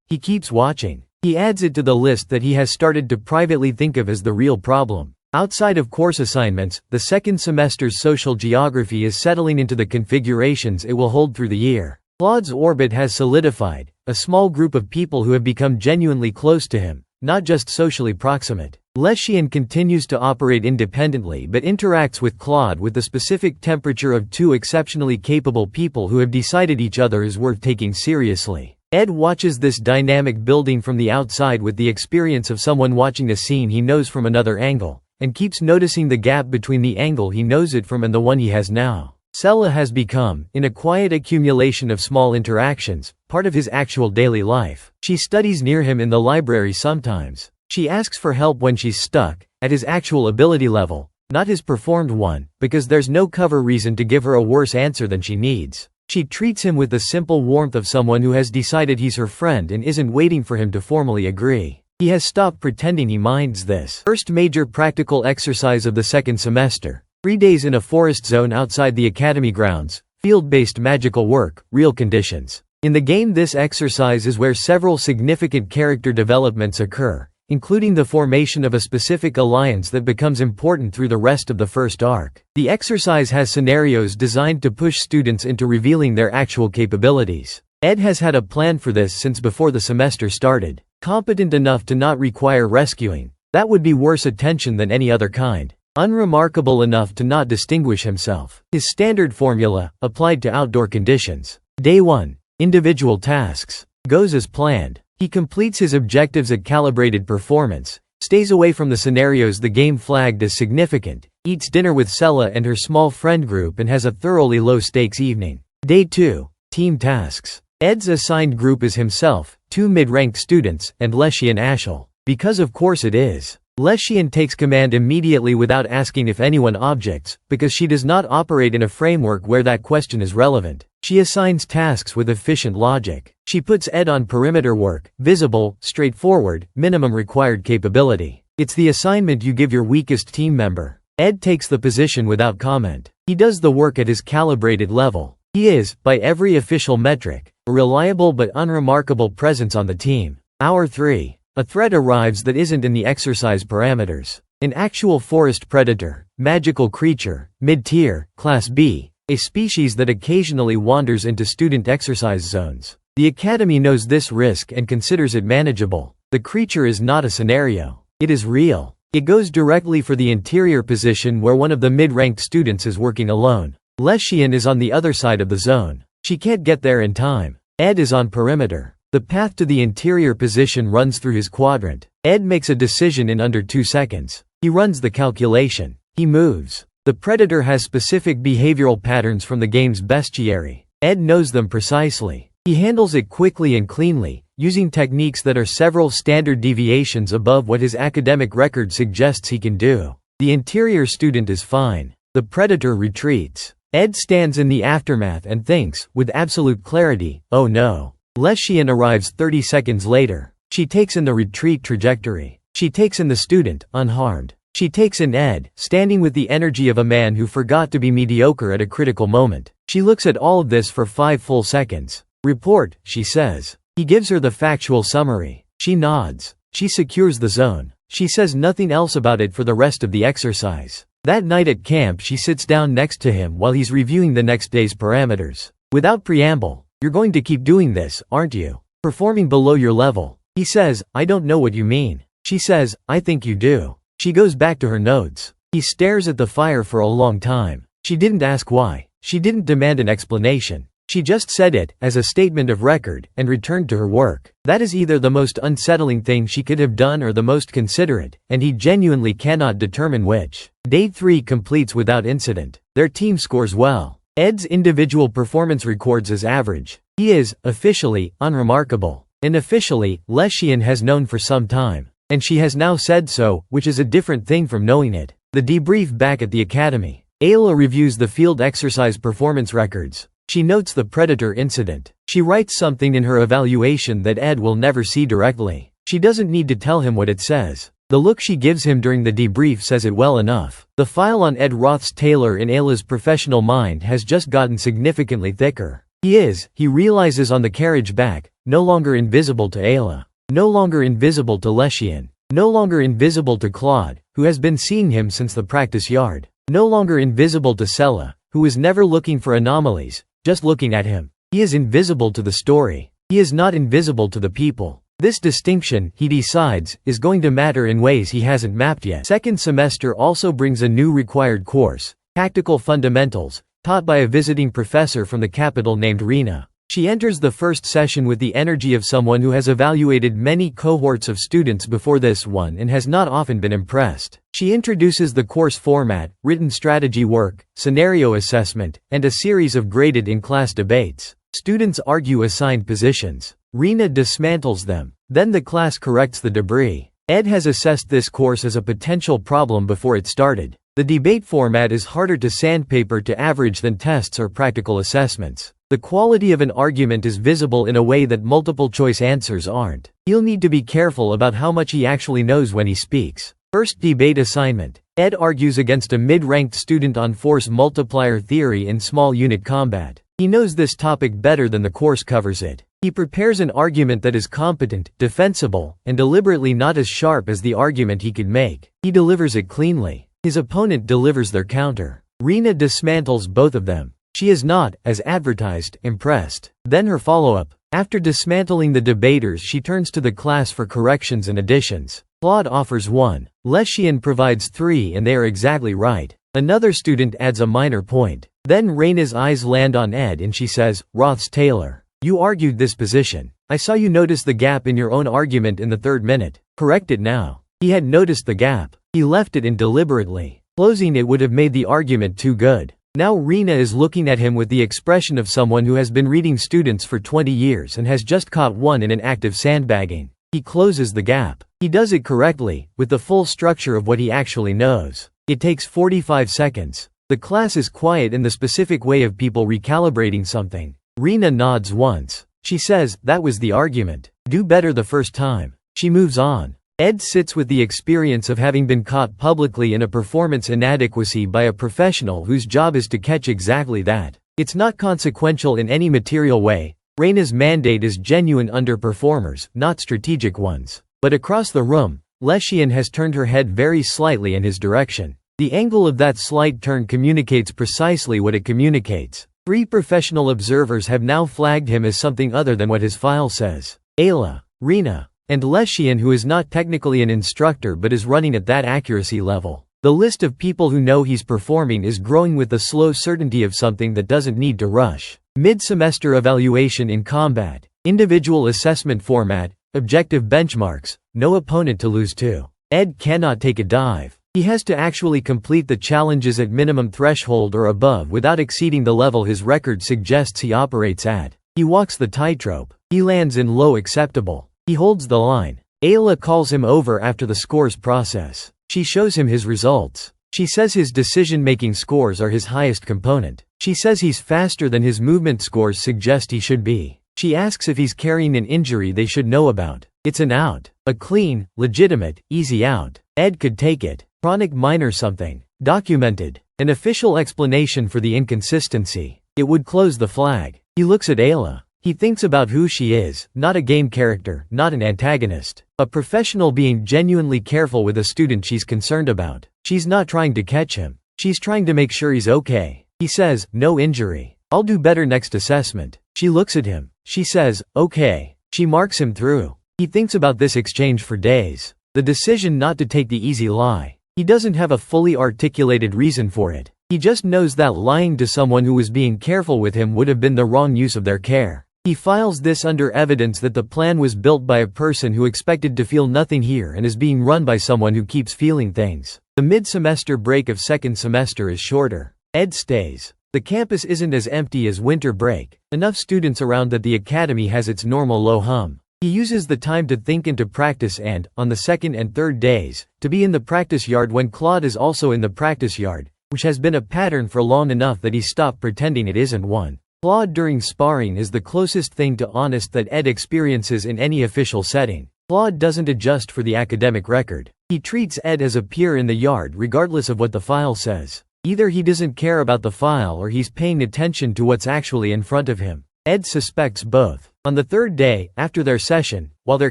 He keeps watching. He adds it to the list that he has started to privately think of as the real problem. Outside of course assignments, the second semester's social geography is settling into the configurations it will hold through the year. Claude's orbit has solidified, a small group of people who have become genuinely close to him, not just socially proximate. Leshian continues to operate independently but interacts with Claude with the specific temperature of two exceptionally capable people who have decided each other is worth taking seriously. Ed watches this dynamic building from the outside with the experience of someone watching a scene he knows from another angle, and keeps noticing the gap between the angle he knows it from and the one he has now. Sella has become, in a quiet accumulation of small interactions, part of his actual daily life. She studies near him in the library sometimes. She asks for help when she's stuck, at his actual ability level, not his performed one, because there's no cover reason to give her a worse answer than she needs. She treats him with the simple warmth of someone who has decided he's her friend and isn't waiting for him to formally agree. He has stopped pretending he minds this. First major practical exercise of the second semester. 3 days in a forest zone outside the academy grounds, field-based magical work, real conditions. In the game this exercise is where several significant character developments occur, including the formation of a specific alliance that becomes important through the rest of the first arc. The exercise has scenarios designed to push students into revealing their actual capabilities. Ed has had a plan for this since before the semester started. Competent enough to not require rescuing. That would be worse attention than any other kind. Unremarkable enough to not distinguish himself. His standard formula, applied to outdoor conditions. Day 1. Individual tasks. Goes as planned. He completes his objectives at calibrated performance, stays away from the scenarios the game flagged as significant, eats dinner with Sella and her small friend group and has a thoroughly low-stakes evening. Day 2. Team tasks. Ed's assigned group is himself, 2 mid-ranked students, and Leshian Ashel. Because of course it is. Leshian takes command immediately without asking if anyone objects, because she does not operate in a framework where that question is relevant. She assigns tasks with efficient logic. She puts Ed on perimeter work, visible, straightforward, minimum required capability. It's the assignment you give your weakest team member. Ed takes the position without comment. He does the work at his calibrated level. He is, by every official metric, a reliable but unremarkable presence on the team. Hour 3. A threat arrives that isn't in the exercise parameters. An actual forest predator, magical creature, mid-tier, class B, a species that occasionally wanders into student exercise zones. The academy knows this risk and considers it manageable. The creature is not a scenario. It is real. It goes directly for the interior position where one of the mid-ranked students is working alone. Leshian is on the other side of the zone. She can't get there in time. Ed is on perimeter. The path to the interior position runs through his quadrant. Ed makes a decision in under 2 seconds. He runs the calculation. He moves. The predator has specific behavioral patterns from the game's bestiary. Ed knows them precisely. He handles it quickly and cleanly, using techniques that are several standard deviations above what his academic record suggests he can do. The interior student is fine. The predator retreats. Ed stands in the aftermath and thinks, with absolute clarity, oh no. Leshian arrives 30 seconds later. She takes in the retreat trajectory. She takes in the student, unharmed. She takes in Ed, standing with the energy of a man who forgot to be mediocre at a critical moment. She looks at all of this for 5 full seconds. Report, she says. He gives her the factual summary. She nods. She secures the zone. She says nothing else about it for the rest of the exercise. That night at camp she sits down next to him while he's reviewing the next day's parameters. Without preamble. You're going to keep doing this, aren't you? Performing below your level. He says, I don't know what you mean. She says, I think you do. She goes back to her notes. He stares at the fire for a long time. She didn't ask why. She didn't demand an explanation. She just said it, as a statement of record, and returned to her work. That is either the most unsettling thing she could have done or the most considerate, and he genuinely cannot determine which. Day 3 completes without incident. Their team scores well. Ed's individual performance records as average. He is, officially, unremarkable. Unofficially, Leshian has known for some time. And she has now said so, which is a different thing from knowing it. The debrief back at the academy. Ayla reviews the field exercise performance records. She notes the predator incident. She writes something in her evaluation that Ed will never see directly. She doesn't need to tell him what it says. The look she gives him during the debrief says it well enough. The file on Ed Roth's-Taylor in Ayla's professional mind has just gotten significantly thicker. He realizes on the carriage back, no longer invisible to Ayla. No longer invisible to Leshian. No longer invisible to Claude, who has been seeing him since the practice yard. No longer invisible to Sella, who is never looking for anomalies, just looking at him. He is invisible to the story. He is not invisible to the people. This distinction, he decides, is going to matter in ways he hasn't mapped yet. Second semester also brings a new required course, Tactical Fundamentals, taught by a visiting professor from the capital named Rina. She enters the first session with the energy of someone who has evaluated many cohorts of students before this one and has not often been impressed. She introduces the course format, written strategy work, scenario assessment, and a series of graded in-class debates. Students argue assigned positions. Rina dismantles them. Then the class corrects the debris. Ed has assessed this course as a potential problem before it started. The debate format is harder to sandpaper to average than tests or practical assessments. The quality of an argument is visible in a way that multiple-choice answers aren't. He'll need to be careful about how much he actually knows when he speaks. First debate assignment. Ed argues against a mid-ranked student on force multiplier theory in small unit combat. He knows this topic better than the course covers it. He prepares an argument that is competent, defensible, and deliberately not as sharp as the argument he could make. He delivers it cleanly. His opponent delivers their counter. Rina dismantles both of them. She is not, as advertised, impressed. Then her follow-up. After dismantling the debaters, she turns to the class for corrections and additions. Claude offers 1. Leshian provides 3 and they are exactly right. Another student adds a minor point. Then Raina's eyes land on Ed and she says, Roth's-Taylor. You argued this position. I saw you notice the gap in your own argument in the 3rd minute. Correct it now. He had noticed the gap. He left it in deliberately. Closing it would have made the argument too good. Now Rina is looking at him with the expression of someone who has been reading students for 20 years and has just caught one in an act of sandbagging. He closes the gap. He does it correctly, with the full structure of what he actually knows. It takes 45 seconds. The class is quiet in the specific way of people recalibrating something. Rina nods once. She says, that was the argument. Do better the first time. She moves on. Ed sits with the experience of having been caught publicly in a performance inadequacy by a professional whose job is to catch exactly that. It's not consequential in any material way. Raina's mandate is genuine underperformers, not strategic ones. But across the room, Leshian has turned her head very slightly in his direction. The angle of that slight turn communicates precisely what it communicates. 3 professional observers have now flagged him as something other than what his file says. Ayla, Rina, and Leshian, who is not technically an instructor but is running at that accuracy level. The list of people who know he's performing is growing with the slow certainty of something that doesn't need to rush. Mid-semester evaluation in combat, individual assessment format, objective benchmarks, no opponent to lose to. Ed cannot take a dive. He has to actually complete the challenges at minimum threshold or above without exceeding the level his record suggests he operates at. He walks the tightrope. He lands in low acceptable. He holds the line. Ayla calls him over after the scores process. She shows him his results. She says his decision-making scores are his highest component. She says he's faster than his movement scores suggest he should be. She asks if he's carrying an injury they should know about. It's an out. A clean, legitimate, easy out. Ed could take it. Chronic minor something. Documented. An official explanation for the inconsistency. It would close the flag. He looks at Ayla. He thinks about who she is, not a game character, not an antagonist. A professional being genuinely careful with a student she's concerned about. She's not trying to catch him. She's trying to make sure he's okay. He says, no injury. I'll do better next assessment. She looks at him. She says, okay. She marks him through. He thinks about this exchange for days. The decision not to take the easy lie. He doesn't have a fully articulated reason for it. He just knows that lying to someone who was being careful with him would have been the wrong use of their care. He files this under evidence that the plan was built by a person who expected to feel nothing here and is being run by someone who keeps feeling things. The mid-semester break of second semester is shorter. Ed stays. The campus isn't as empty as winter break. Enough students around that the academy has its normal low hum. He uses the time to think and to practice and, on the second and third days, to be in the practice yard when Claude is also in the practice yard, which has been a pattern for long enough that he stopped pretending it isn't one. Claude during sparring is the closest thing to honest that Ed experiences in any official setting. Claude doesn't adjust for the academic record. He treats Ed as a peer in the yard regardless of what the file says. Either he doesn't care about the file or he's paying attention to what's actually in front of him. Ed suspects both. On the third day, after their session, while they're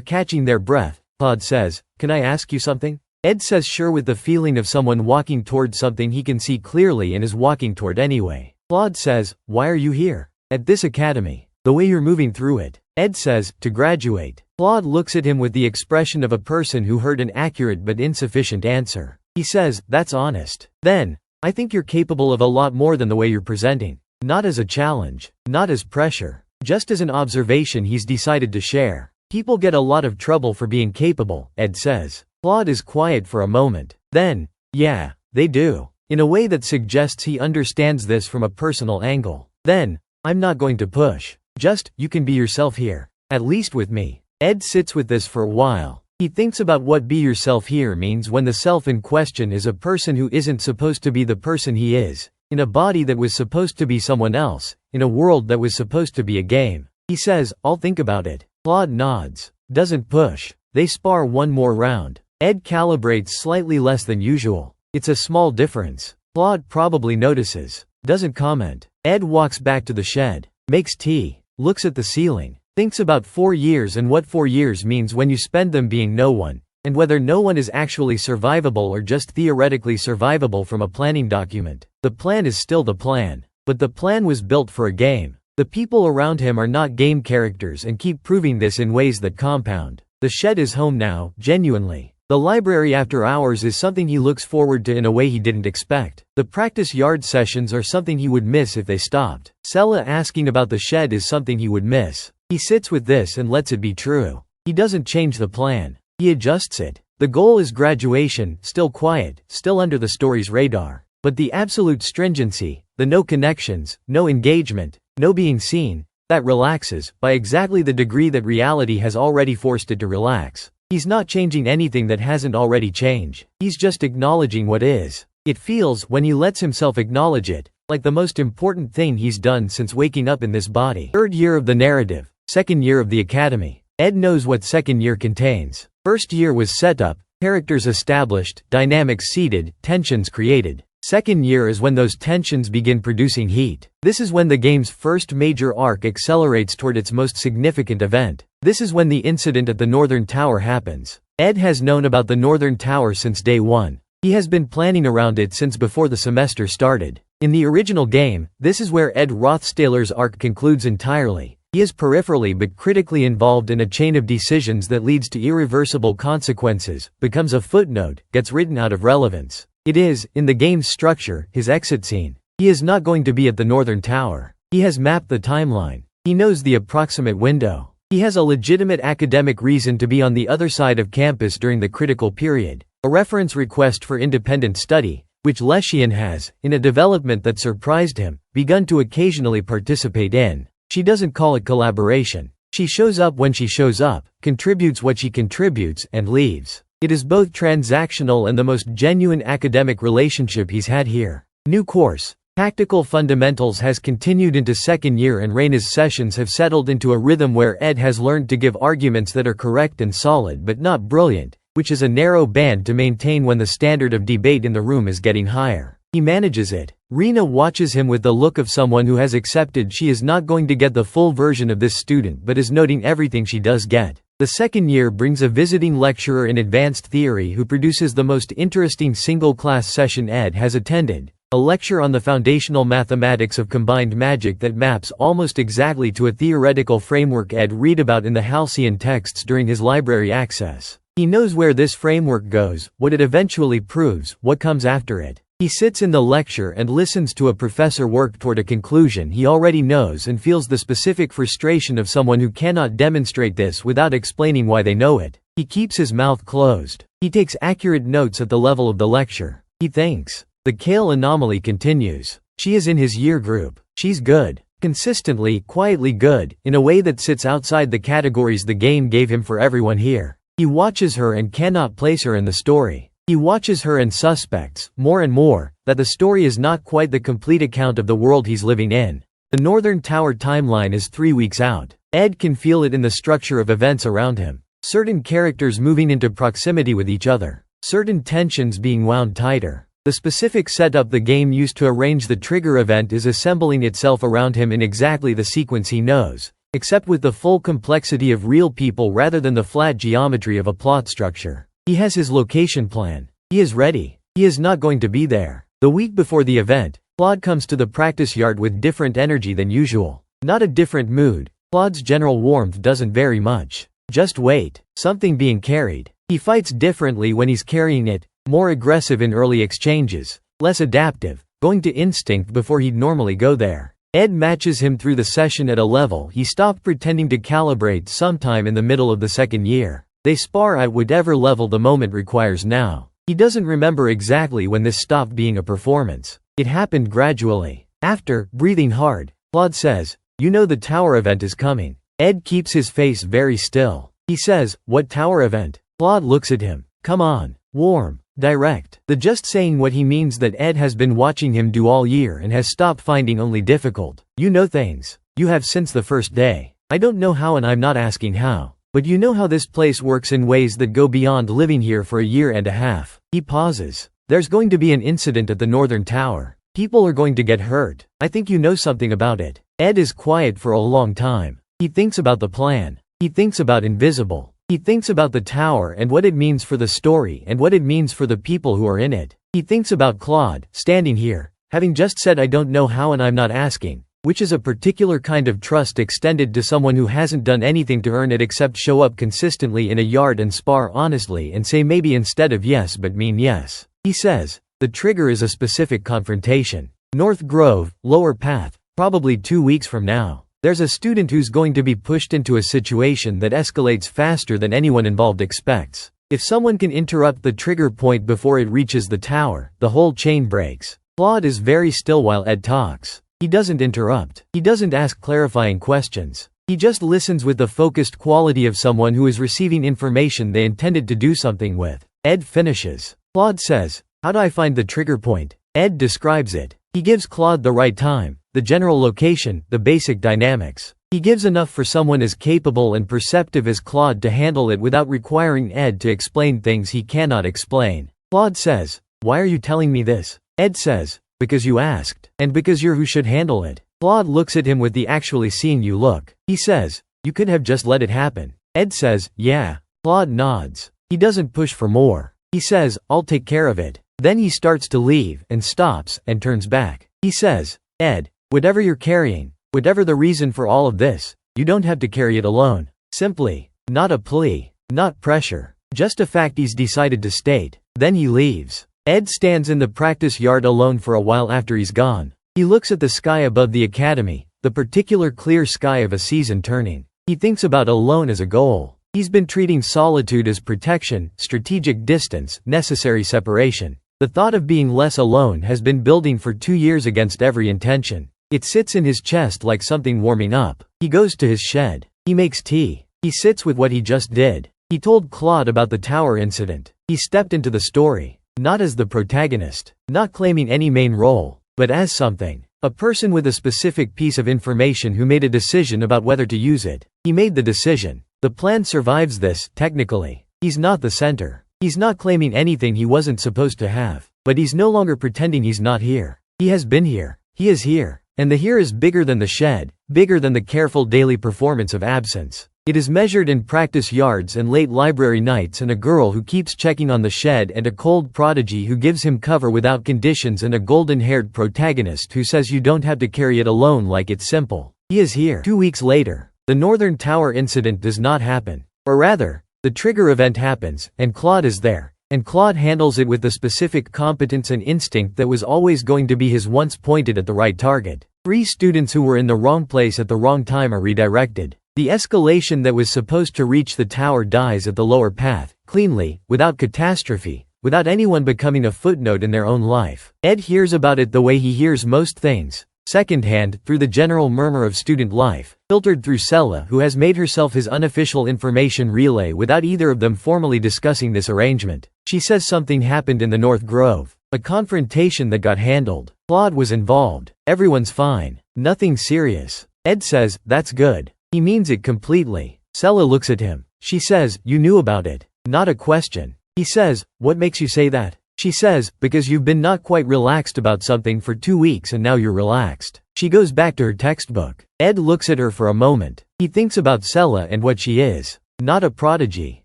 catching their breath, Claude says, "Can I ask you something?" Ed says sure with the feeling of someone walking toward something he can see clearly and is walking toward anyway. Claude says, "Why are you here? At this academy? The way you're moving through it." Ed says, "To graduate." Claude looks at him with the expression of a person who heard an accurate but insufficient answer. He says, "That's honest. Then, I think you're capable of a lot more than the way you're presenting. Not as a challenge, not as pressure, just as an observation he's decided to share. People get a lot of trouble for being capable," Ed says. Claude is quiet for a moment. Then, "Yeah, they do," in a way that suggests he understands this from a personal angle. Then, "I'm not going to push. Just, you can be yourself here. At least with me." Ed sits with this for a while. He thinks about what be yourself here means when the self in question is a person who isn't supposed to be the person he is, in a body that was supposed to be someone else, in a world that was supposed to be a game. He says, "I'll think about it." Claude nods. Doesn't push. They spar one more round. Ed calibrates slightly less than usual. It's a small difference. Claude probably notices. Doesn't comment. Ed walks back to the shed. Makes tea. Looks at the ceiling. Thinks about 4 years and what 4 years means when you spend them being no one, and whether no one is actually survivable or just theoretically survivable from a planning document. The plan is still the plan. But the plan was built for a game. The people around him are not game characters and keep proving this in ways that compound. The shed is home now, genuinely. The library after hours is something he looks forward to in a way he didn't expect. The practice yard sessions are something he would miss if they stopped. Sella asking about the shed is something he would miss. He sits with this and lets it be true. He doesn't change the plan. He adjusts it. The goal is graduation, still quiet, still under the story's radar. But the absolute stringency, the no connections, no engagement, no being seen, that relaxes, by exactly the degree that reality has already forced it to relax. He's not changing anything that hasn't already changed. He's just acknowledging what is. It feels, when he lets himself acknowledge it, like the most important thing he's done since waking up in this body. Third year of the narrative. Second year of the academy. Ed knows what second year contains. First year was setup, characters established, dynamics seeded, tensions created. Second year is when those tensions begin producing heat. This is when the game's first major arc accelerates toward its most significant event. This is when the incident at the Northern Tower happens. Ed has known about the Northern Tower since day one. He has been planning around it since before the semester started. In the original game, this is where Ed Rothstailer's arc concludes entirely. He is peripherally but critically involved in a chain of decisions that leads to irreversible consequences, becomes a footnote, gets written out of relevance. It is, in the game's structure, his exit scene. He is not going to be at the Northern Tower. He has mapped the timeline. He knows the approximate window. He has a legitimate academic reason to be on the other side of campus during the critical period. A reference request for independent study, which Leshian has, in a development that surprised him, begun to occasionally participate in. She doesn't call it collaboration. She shows up when she shows up, contributes what she contributes, and leaves. It is both transactional and the most genuine academic relationship he's had here. New course. Tactical Fundamentals has continued into second year and Reina's sessions have settled into a rhythm where Ed has learned to give arguments that are correct and solid but not brilliant, which is a narrow band to maintain when the standard of debate in the room is getting higher. He manages it. Reina watches him with the look of someone who has accepted she is not going to get the full version of this student but is noting everything she does get. The second year brings a visiting lecturer in advanced theory who produces the most interesting single-class session Ed has attended, a lecture on the foundational mathematics of combined magic that maps almost exactly to a theoretical framework Ed read about in the Halcyon texts during his library access. He knows where this framework goes, what it eventually proves, what comes after it. He sits in the lecture and listens to a professor work toward a conclusion he already knows and feels the specific frustration of someone who cannot demonstrate this without explaining why they know it. He keeps his mouth closed. He takes accurate notes at the level of the lecture. He thinks. The Kale anomaly continues. She is in his year group. She's good. Consistently, quietly good, in a way that sits outside the categories the game gave him for everyone here. He watches her and cannot place her in the story. He watches her and suspects, more and more, that the story is not quite the complete account of the world he's living in. The Northern Tower timeline is 3 weeks out. Ed can feel it in the structure of events around him. Certain characters moving into proximity with each other. Certain tensions being wound tighter. The specific setup the game used to arrange the trigger event is assembling itself around him in exactly the sequence he knows, except with the full complexity of real people rather than the flat geometry of a plot structure. He has his location plan. He is ready. He is not going to be there. The week before the event, Claude comes to the practice yard with different energy than usual. Not a different mood. Claude's general warmth doesn't vary much. Just wait. Something being carried. He fights differently when he's carrying it, more aggressive in early exchanges, less adaptive, going to instinct before he'd normally go there. Ed matches him through the session at a level he stopped pretending to calibrate sometime in the middle of the second year. They spar at whatever level the moment requires now. He doesn't remember exactly when this stopped being a performance. It happened gradually. After, breathing hard, Claude says, "You know the tower event is coming." Ed keeps his face very still. He says, "What tower event?" Claude looks at him. Come on. Warm. Direct. The just saying what he means that Ed has been watching him do all year and has stopped finding only difficult. You know things. You have since the first day. I don't know how and I'm not asking how. But you know how this place works in ways that go beyond living here for a year and a half. He pauses. There's going to be an incident at the Northern Tower. People are going to get hurt. I think you know something about it. Ed is quiet for a long time. He thinks about the plan. He thinks about Invisible. He thinks about the tower and what it means for the story and what it means for the people who are in it. He thinks about Claude, standing here, having just said I don't know how and I'm not asking, which is a particular kind of trust extended to someone who hasn't done anything to earn it except show up consistently in a yard and spar honestly and say maybe instead of yes but mean yes. He says, the trigger is a specific confrontation. North Grove, Lower Path, probably 2 weeks from now. There's a student who's going to be pushed into a situation that escalates faster than anyone involved expects. If someone can interrupt the trigger point before it reaches the tower, the whole chain breaks. Claude is very still while Ed talks. He doesn't interrupt. He doesn't ask clarifying questions. He just listens with the focused quality of someone who is receiving information they intended to do something with. Ed finishes. Claude says, "How do I find the trigger point?" Ed describes it. He gives Claude the right time, the general location, the basic dynamics. He gives enough for someone as capable and perceptive as Claude to handle it without requiring Ed to explain things he cannot explain. Claude says, "Why are you telling me this?" Ed says, "Because you asked, and because you're who should handle it." Claude looks at him with the actually seeing you look. He says, "You could have just let it happen." Ed says, "Yeah." Claude nods. He doesn't push for more. He says, "I'll take care of it." Then he starts to leave, and stops, and turns back. He says, "Ed, whatever you're carrying, whatever the reason for all of this, you don't have to carry it alone." Simply. Not a plea. Not pressure. Just a fact he's decided to state. Then he leaves. Ed stands in the practice yard alone for a while after he's gone. He looks at the sky above the academy, the particular clear sky of a season turning. He thinks about alone as a goal. He's been treating solitude as protection, strategic distance, necessary separation. The thought of being less alone has been building for 2 years against every intention. It sits in his chest like something warming up. He goes to his shed. He makes tea. He sits with what he just did. He told Claude about the tower incident. He stepped into the story. Not as the protagonist. Not claiming any main role. But as something. A person with a specific piece of information who made a decision about whether to use it. He made the decision. The plan survives this, technically. He's not the center. He's not claiming anything he wasn't supposed to have. But he's no longer pretending he's not here. He has been here. He is here. And the here is bigger than the shed, bigger than the careful daily performance of absence. It is measured in practice yards and late library nights and a girl who keeps checking on the shed and a cold prodigy who gives him cover without conditions and a golden-haired protagonist who says you don't have to carry it alone like it's simple. He is here. 2 weeks later, the Northern Tower incident does not happen. Or rather, the trigger event happens, and Claude is there. And Claude handles it with the specific competence and instinct that was always going to be his once pointed at the right target. 3 students who were in the wrong place at the wrong time are redirected. The escalation that was supposed to reach the tower dies at the lower path, cleanly, without catastrophe, without anyone becoming a footnote in their own life. Ed hears about it the way he hears most things, secondhand, through the general murmur of student life, filtered through Sella, who has made herself his unofficial information relay without either of them formally discussing this arrangement. She says something happened in the North Grove. A confrontation that got handled. Claude was involved. Everyone's fine. Nothing serious. Ed says, that's good. He means it completely. Sella looks at him. She says, you knew about it. Not a question. He says, what makes you say that? She says, because you've been not quite relaxed about something for 2 weeks and now you're relaxed. She goes back to her textbook. Ed looks at her for a moment. He thinks about Sella and what she is. Not a prodigy.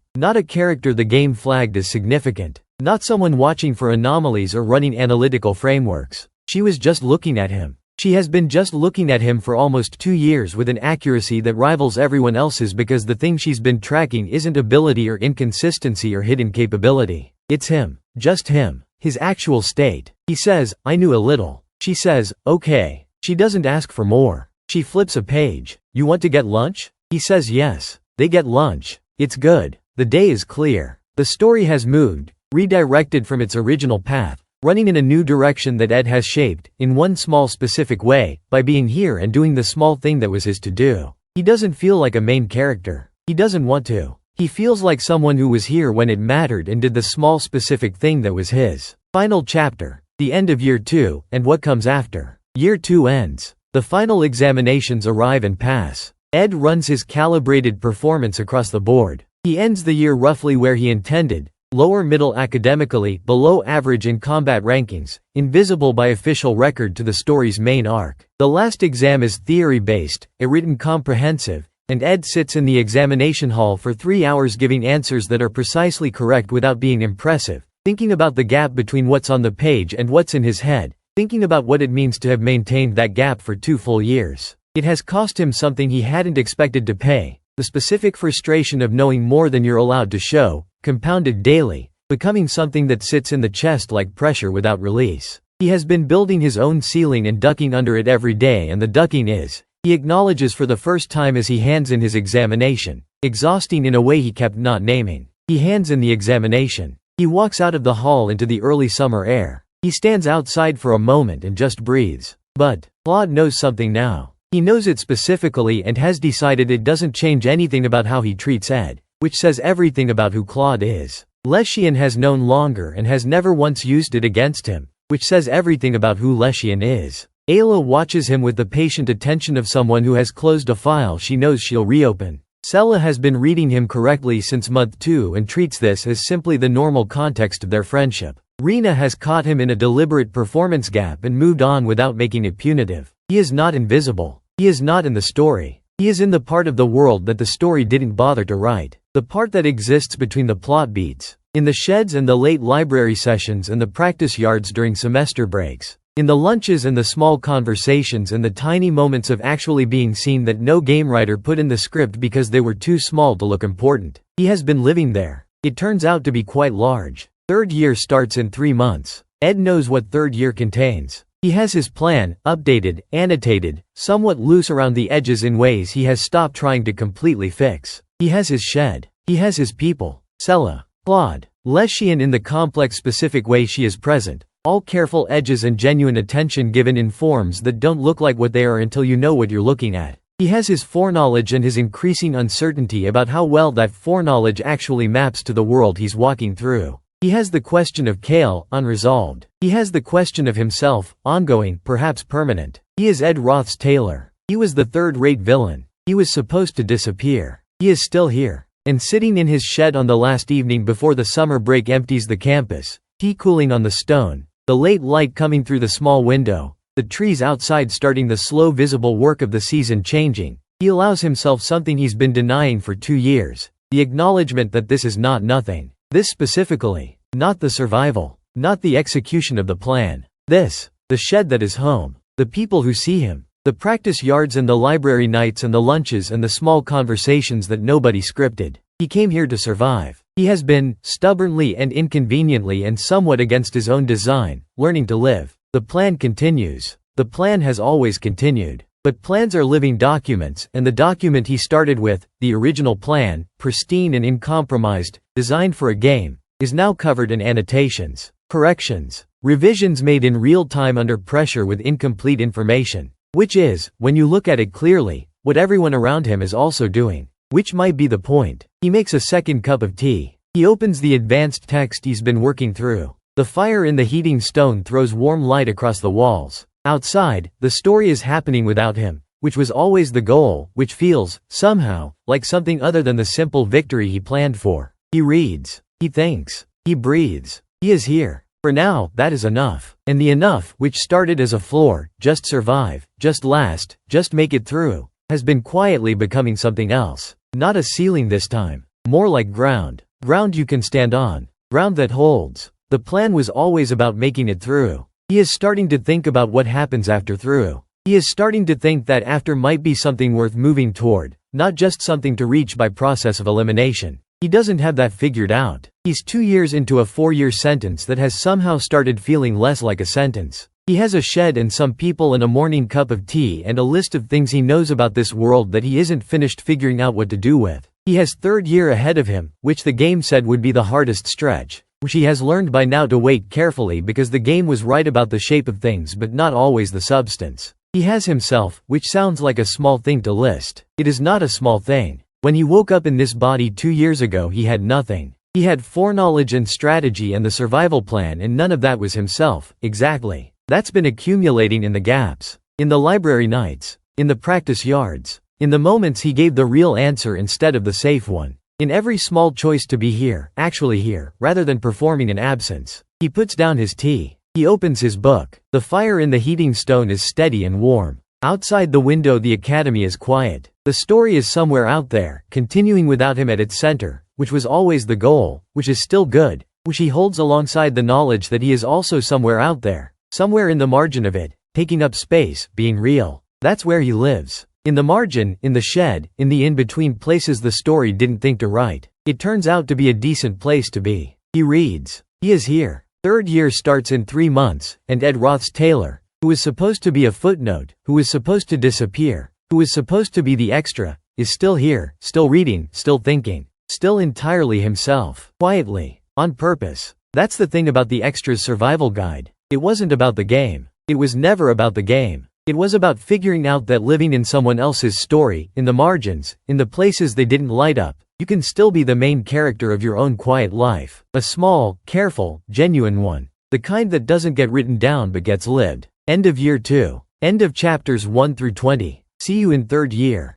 Not a character the game flagged as significant. Not someone watching for anomalies or running analytical frameworks. She was just looking at him. She has been just looking at him for almost 2 years with an accuracy that rivals everyone else's because the thing she's been tracking isn't ability or inconsistency or hidden capability. It's him. Just him. His actual state. He says, I knew a little. She says, okay. She doesn't ask for more. She flips a page. You want to get lunch? He says yes. They get lunch. It's good. The day is clear. The story has moved, redirected from its original path, running in a new direction that Ed has shaped, in one small specific way, by being here and doing the small thing that was his to do. He doesn't feel like a main character. He doesn't want to. He feels like someone who was here when it mattered and did the small specific thing that was his. Final chapter. The end of year 2, and what comes after. Year 2 ends. The final examinations arrive and pass. Ed runs his calibrated performance across the board. He ends the year roughly where he intended, lower middle academically, below average in combat rankings, invisible by official record to the story's main arc. The last exam is theory-based, a written comprehensive, and Ed sits in the examination hall for 3 hours giving answers that are precisely correct without being impressive, thinking about the gap between what's on the page and what's in his head, thinking about what it means to have maintained that gap for 2 full years. It has cost him something he hadn't expected to pay. The specific frustration of knowing more than you're allowed to show, compounded daily, becoming something that sits in the chest like pressure without release. He has been building his own ceiling and ducking under it every day, and the ducking is, he acknowledges for the first time as he hands in his examination, exhausting in a way he kept not naming. He hands in the examination. He walks out of the hall into the early summer air. He stands outside for a moment and just breathes. But Claude knows something now. He knows it specifically and has decided it doesn't change anything about how he treats Ed, which says everything about who Claude is. Leschian has known longer and has never once used it against him, which says everything about who Leschian is. Ayla watches him with the patient attention of someone who has closed a file she knows she'll reopen. Sella has been reading him correctly since month 2 and treats this as simply the normal context of their friendship. Rina has caught him in a deliberate performance gap and moved on without making it punitive. He is not invisible. He is not in the story. He is in the part of the world that the story didn't bother to write. The part that exists between the plot beats. In the sheds and the late library sessions and the practice yards during semester breaks. In the lunches and the small conversations and the tiny moments of actually being seen that no game writer put in the script because they were too small to look important. He has been living there. It turns out to be quite large. Third year starts in 3 months. Ed knows what third year contains. He has his plan, updated, annotated, somewhat loose around the edges in ways he has stopped trying to completely fix. He has his shed. He has his people. Sella. Claude. Leschian in the complex specific way she is present. All careful edges and genuine attention given in forms that don't look like what they are until you know what you're looking at. He has his foreknowledge and his increasing uncertainty about how well that foreknowledge actually maps to the world he's walking through. He has the question of Kale, unresolved. He has the question of himself, ongoing, perhaps permanent. He is Ed Roth's Taylor. He was the third-rate villain. He was supposed to disappear. He is still here. And sitting in his shed on the last evening before the summer break empties the campus, tea cooling on the stone, the late light coming through the small window, the trees outside starting the slow visible work of the season changing, he allows himself something he's been denying for 2 years, the acknowledgement that this is not nothing. This specifically. Not the survival. Not the execution of the plan. This. The shed that is home. The people who see him. The practice yards and the library nights and the lunches and the small conversations that nobody scripted. He came here to survive. He has been, stubbornly and inconveniently and somewhat against his own design, learning to live. The plan continues. The plan has always continued. But plans are living documents, and the document he started with, the original plan, pristine and uncompromised, designed for a game, is now covered in annotations. Corrections. Revisions made in real time under pressure with incomplete information. Which is, when you look at it clearly, what everyone around him is also doing. Which might be the point. He makes a second cup of tea. He opens the advanced text he's been working through. The fire in the heating stone throws warm light across the walls. Outside, the story is happening without him, which was always the goal, which feels, somehow, like something other than the simple victory he planned for. He reads. He thinks. He breathes. He is here. For now, that is enough. And the enough, which started as a floor, just survive, just last, just make it through, has been quietly becoming something else. Not a ceiling this time. More like ground. Ground you can stand on. Ground that holds. The plan was always about making it through. He is starting to think about what happens after through. He is starting to think that after might be something worth moving toward, not just something to reach by process of elimination. He doesn't have that figured out. He's 2 years into a 4-year sentence that has somehow started feeling less like a sentence. He has a shed and some people and a morning cup of tea and a list of things he knows about this world that he isn't finished figuring out what to do with. He has 3rd year ahead of him, which the game said would be the hardest stretch, which he has learned by now to wait carefully because the game was right about the shape of things but not always the substance. He has himself, which sounds like a small thing to list. It is not a small thing. When he woke up in this body 2 years ago he had nothing. He had foreknowledge and strategy and the survival plan and none of that was himself, exactly. That's been accumulating in the gaps. In the library nights. In the practice yards. In the moments he gave the real answer instead of the safe one. In every small choice to be here, actually here, rather than performing in absence. He puts down his tea. He opens his book. The fire in the heating stone is steady and warm. Outside the window the academy is quiet. The story is somewhere out there, continuing without him at its center, which was always the goal, which is still good, which he holds alongside the knowledge that he is also somewhere out there, somewhere in the margin of it, taking up space, being real. That's where he lives. In the margin, in the shed, in the in-between places the story didn't think to write. It turns out to be a decent place to be. He reads. He is here. 3rd year starts in 3 months, and Ed Roth's Taylor, who is supposed to be a footnote, who is supposed to disappear, who is supposed to be the extra, is still here, still reading, still thinking, still entirely himself. Quietly. On purpose. That's the thing about the extra's survival guide. It wasn't about the game. It was never about the game. It was about figuring out that living in someone else's story, in the margins, in the places they didn't light up, you can still be the main character of your own quiet life. A small, careful, genuine one. The kind that doesn't get written down but gets lived. End of year 2. End of chapters 1 through 20. See you in 3rd year.